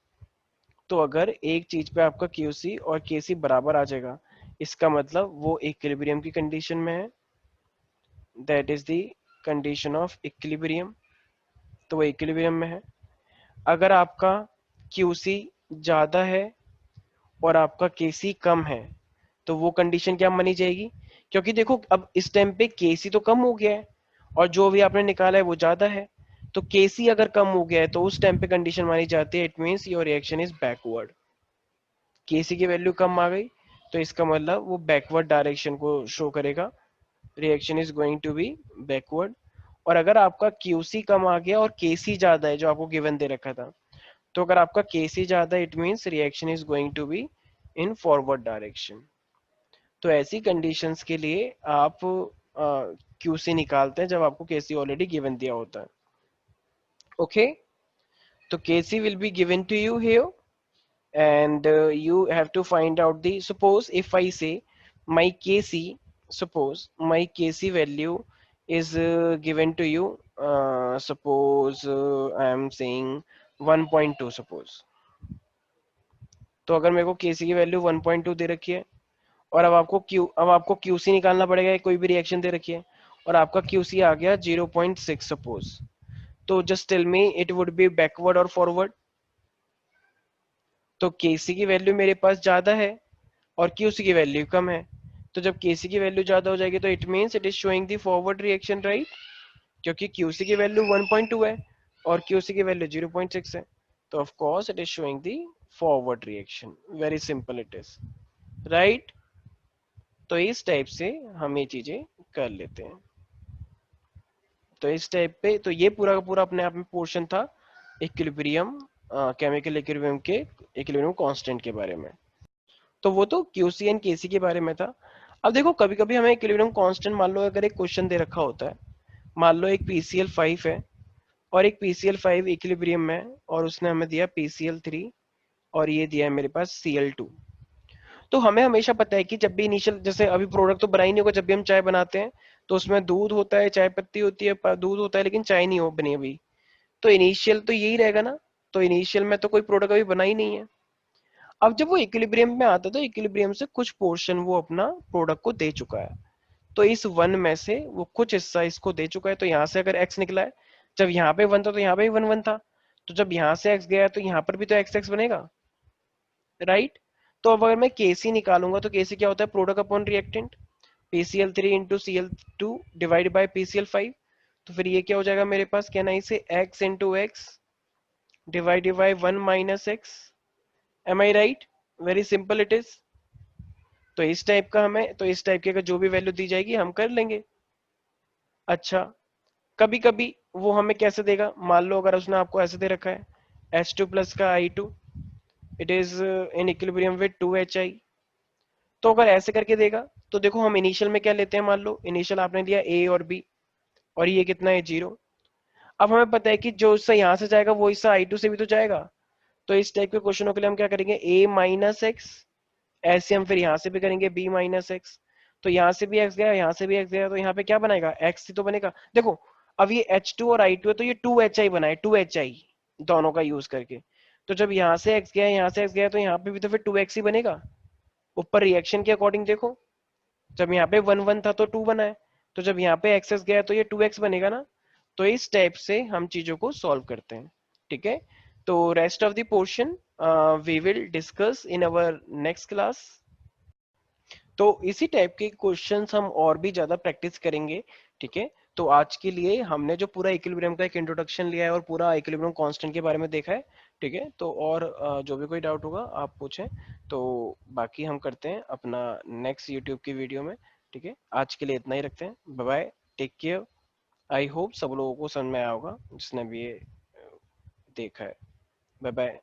तो अगर एक चीज पे आपका क्यूसी और केसी बराबर आ जाएगा, इसका मतलब वो इक्विलिब्रियम की कंडीशन में है, that is the condition of equilibrium. तो वो इक्विलिब्रियम में है। अगर आपका क्यूसी ज्यादा है और आपका केसी कम है, तो वो कंडीशन क्या मानी जाएगी, क्योंकि देखो अब इस टाइम पे केसी तो कम हो गया है और जो भी आपने निकाला है वो ज्यादा है। तो केसी अगर कम हो गया है तो उस टाइम पे कंडीशन मानी जाती है, it means your reaction is backward. KC की वैल्यू कम आ गई तो इसका मतलब वो बैकवर्ड डायरेक्शन को शो करेगा, reaction is going to be backward. और अगर आपका क्यूसी कम आ गया और केसी ज्यादा है जो आपको गिवन दे रखा था, तो अगर आपका केसी ज्यादा है it means reaction is going to be in forward direction. तो ऐसी कंडीशंस के लिए आप क्यूसी निकालते हैं जब आपको केसी ऑलरेडी गिवन दिया होता है। ओके, तो KC will be given to you here and you have to find out the, suppose if I say my kc, suppose my kc value is given to you, suppose I am saying 1.2 suppose। तो अगर मेरे को केसी की value 1.2 दे रखी है और अब आपको क्यूसी निकालना पड़ेगा, कोई भी रिएक्शन दे रखी है और आपका क्यूसी आ गया 0.6 सपोज, तो just tell me it would be backward और फॉरवर्ड। तो केसी की वैल्यू मेरे पास ज्यादा है और क्यूसी की वैल्यू कम है। तो जब केसी की वैल्यू ज्यादा हो जाएगी तो it means it is showing the forward reaction, right, क्योंकि क्यूसी की वैल्यू 1.2 है और क्यूसी की वैल्यू 0.6 है। तो of course it is showing the forward reaction, very simple it is, right. तो इस टाइप से हम ये चीजें कर लेते हैं। तो इस टाइप पे तो ये पूरा का पूरा अपने आप में पोर्शन था इक्विलिब्रियम, केमिकल इक्विलिब्रियम के इक्विलिब्रियम कांस्टेंट के बारे में। तो वो तो क्यूसी एंड केसी के बारे में था। अब देखो कभी कभी हमें इक्विलिब्रियम कांस्टेंट, मान लो अगर एक क्वेश्चन दे रखा होता है, मान लो एक पीसीएल 5 है और एक पीसीएल 5 इक्विलिब्रियम में है और उसने हमें दिया पीसीएल 3 और ये दिया है मेरे पास सीएल 2। तो हमें हमेशा पता है कि जब भी इनिशियल, जैसे अभी प्रोडक्ट तो बना ही नहीं होगा, जब भी हम चाय बनाते हैं तो उसमें दूध होता है, चाय पत्ती होती है, दूध होता है, लेकिन चाय नहीं हो बनी अभी। तो इनिशियल तो यही रहेगा ना, तो इनिशियल में तो कोई प्रोडक्ट अभी बना ही नहीं है। अब जब वो इक्विलिब्रियम में आता है तो इक्विलिब्रियम से कुछ पोर्शन वो अपना प्रोडक्ट को दे चुका है, तो इस वन में से वो कुछ हिस्सा इसको दे चुका है। तो यहाँ से अगर एक्स निकला है, जब यहाँ पे वन था तो यहाँ पे भी वन वन था, तो जब यहाँ से एक्स गया तो यहाँ पर भी तो एक्स एक्स बनेगा, राइट। तो अब अगर मैं केसी निकालूंगा तो केसी क्या होता है, product upon reactant, PCl3 into Cl2 divide by PCl5। तो फिर ये क्या हो जाएगा मेरे पास, कहना इसे x into x divide by 1 - x। Am I right, very simple it is. तो इस टाइप का हमें, तो इस टाइप की अगर जो भी वैल्यू दी जाएगी हम कर लेंगे। अच्छा, कभी कभी वो हमें कैसे देगा, मान लो अगर उसने आपको ऐसे दे रखा है H2 प्लस का I2, it is in equilibrium with 2HI। तो अगर ऐसे करके देगा तो देखो हम इनिशियल में क्या लेते हैं, मान लो इनिशियल आपने दिया A और B और ये कितना है 0। अब हमें पता है कि जो हिस्सा यहाँ से जाएगा वो हिस्सा I2 से भी तो जाएगा। तो इस टाइप के क्वेश्चनों के लिए हम क्या करेंगे, A - x, ऐसे हम फिर यहाँ से भी करेंगे B - x। तो यहाँ से भी x गया, यहाँ से भी x गया, तो यहाँ पे क्या बनाएगा, x ही तो बनेगा। देखो अब ये H2 और I2 है तो ये 2HI बना है, 2HI दोनों का यूज करके। तो जब यहाँ से X गया, यहाँ से X गया, तो यहाँ पे भी तो फिर 2X ही बनेगा। ऊपर रिएक्शन के अकॉर्डिंग देखो, जब यहाँ पे 1 1 था तो 2 बना है, तो जब यहाँ पे एक्सेस गया तो ये 2x बनेगा ना। तो इस टाइप से हम चीजों को सॉल्व करते हैं। ठीक है, तो rest of the portion we will discuss in our next class. तो इसी टाइप के क्वेश्चंस हम और भी ज्यादा प्रैक्टिस करेंगे। ठीक है, तो आज के लिए हमने जो पूरा इक्विलिब्रियम का एक इंट्रोडक्शन लिया है और पूरा इक्विलिब्रियम कांस्टेंट के बारे में देखा है। ठीक है, तो और जो भी कोई डाउट होगा आप पूछें। तो बाकी हम करते हैं अपना नेक्स्ट यूट्यूब की वीडियो में। ठीक है, आज के लिए इतना ही रखते हैं। Bye bye, take care. I hope सब लोगों को समझ में आया होगा जिसने भी ये देखा है। Bye bye.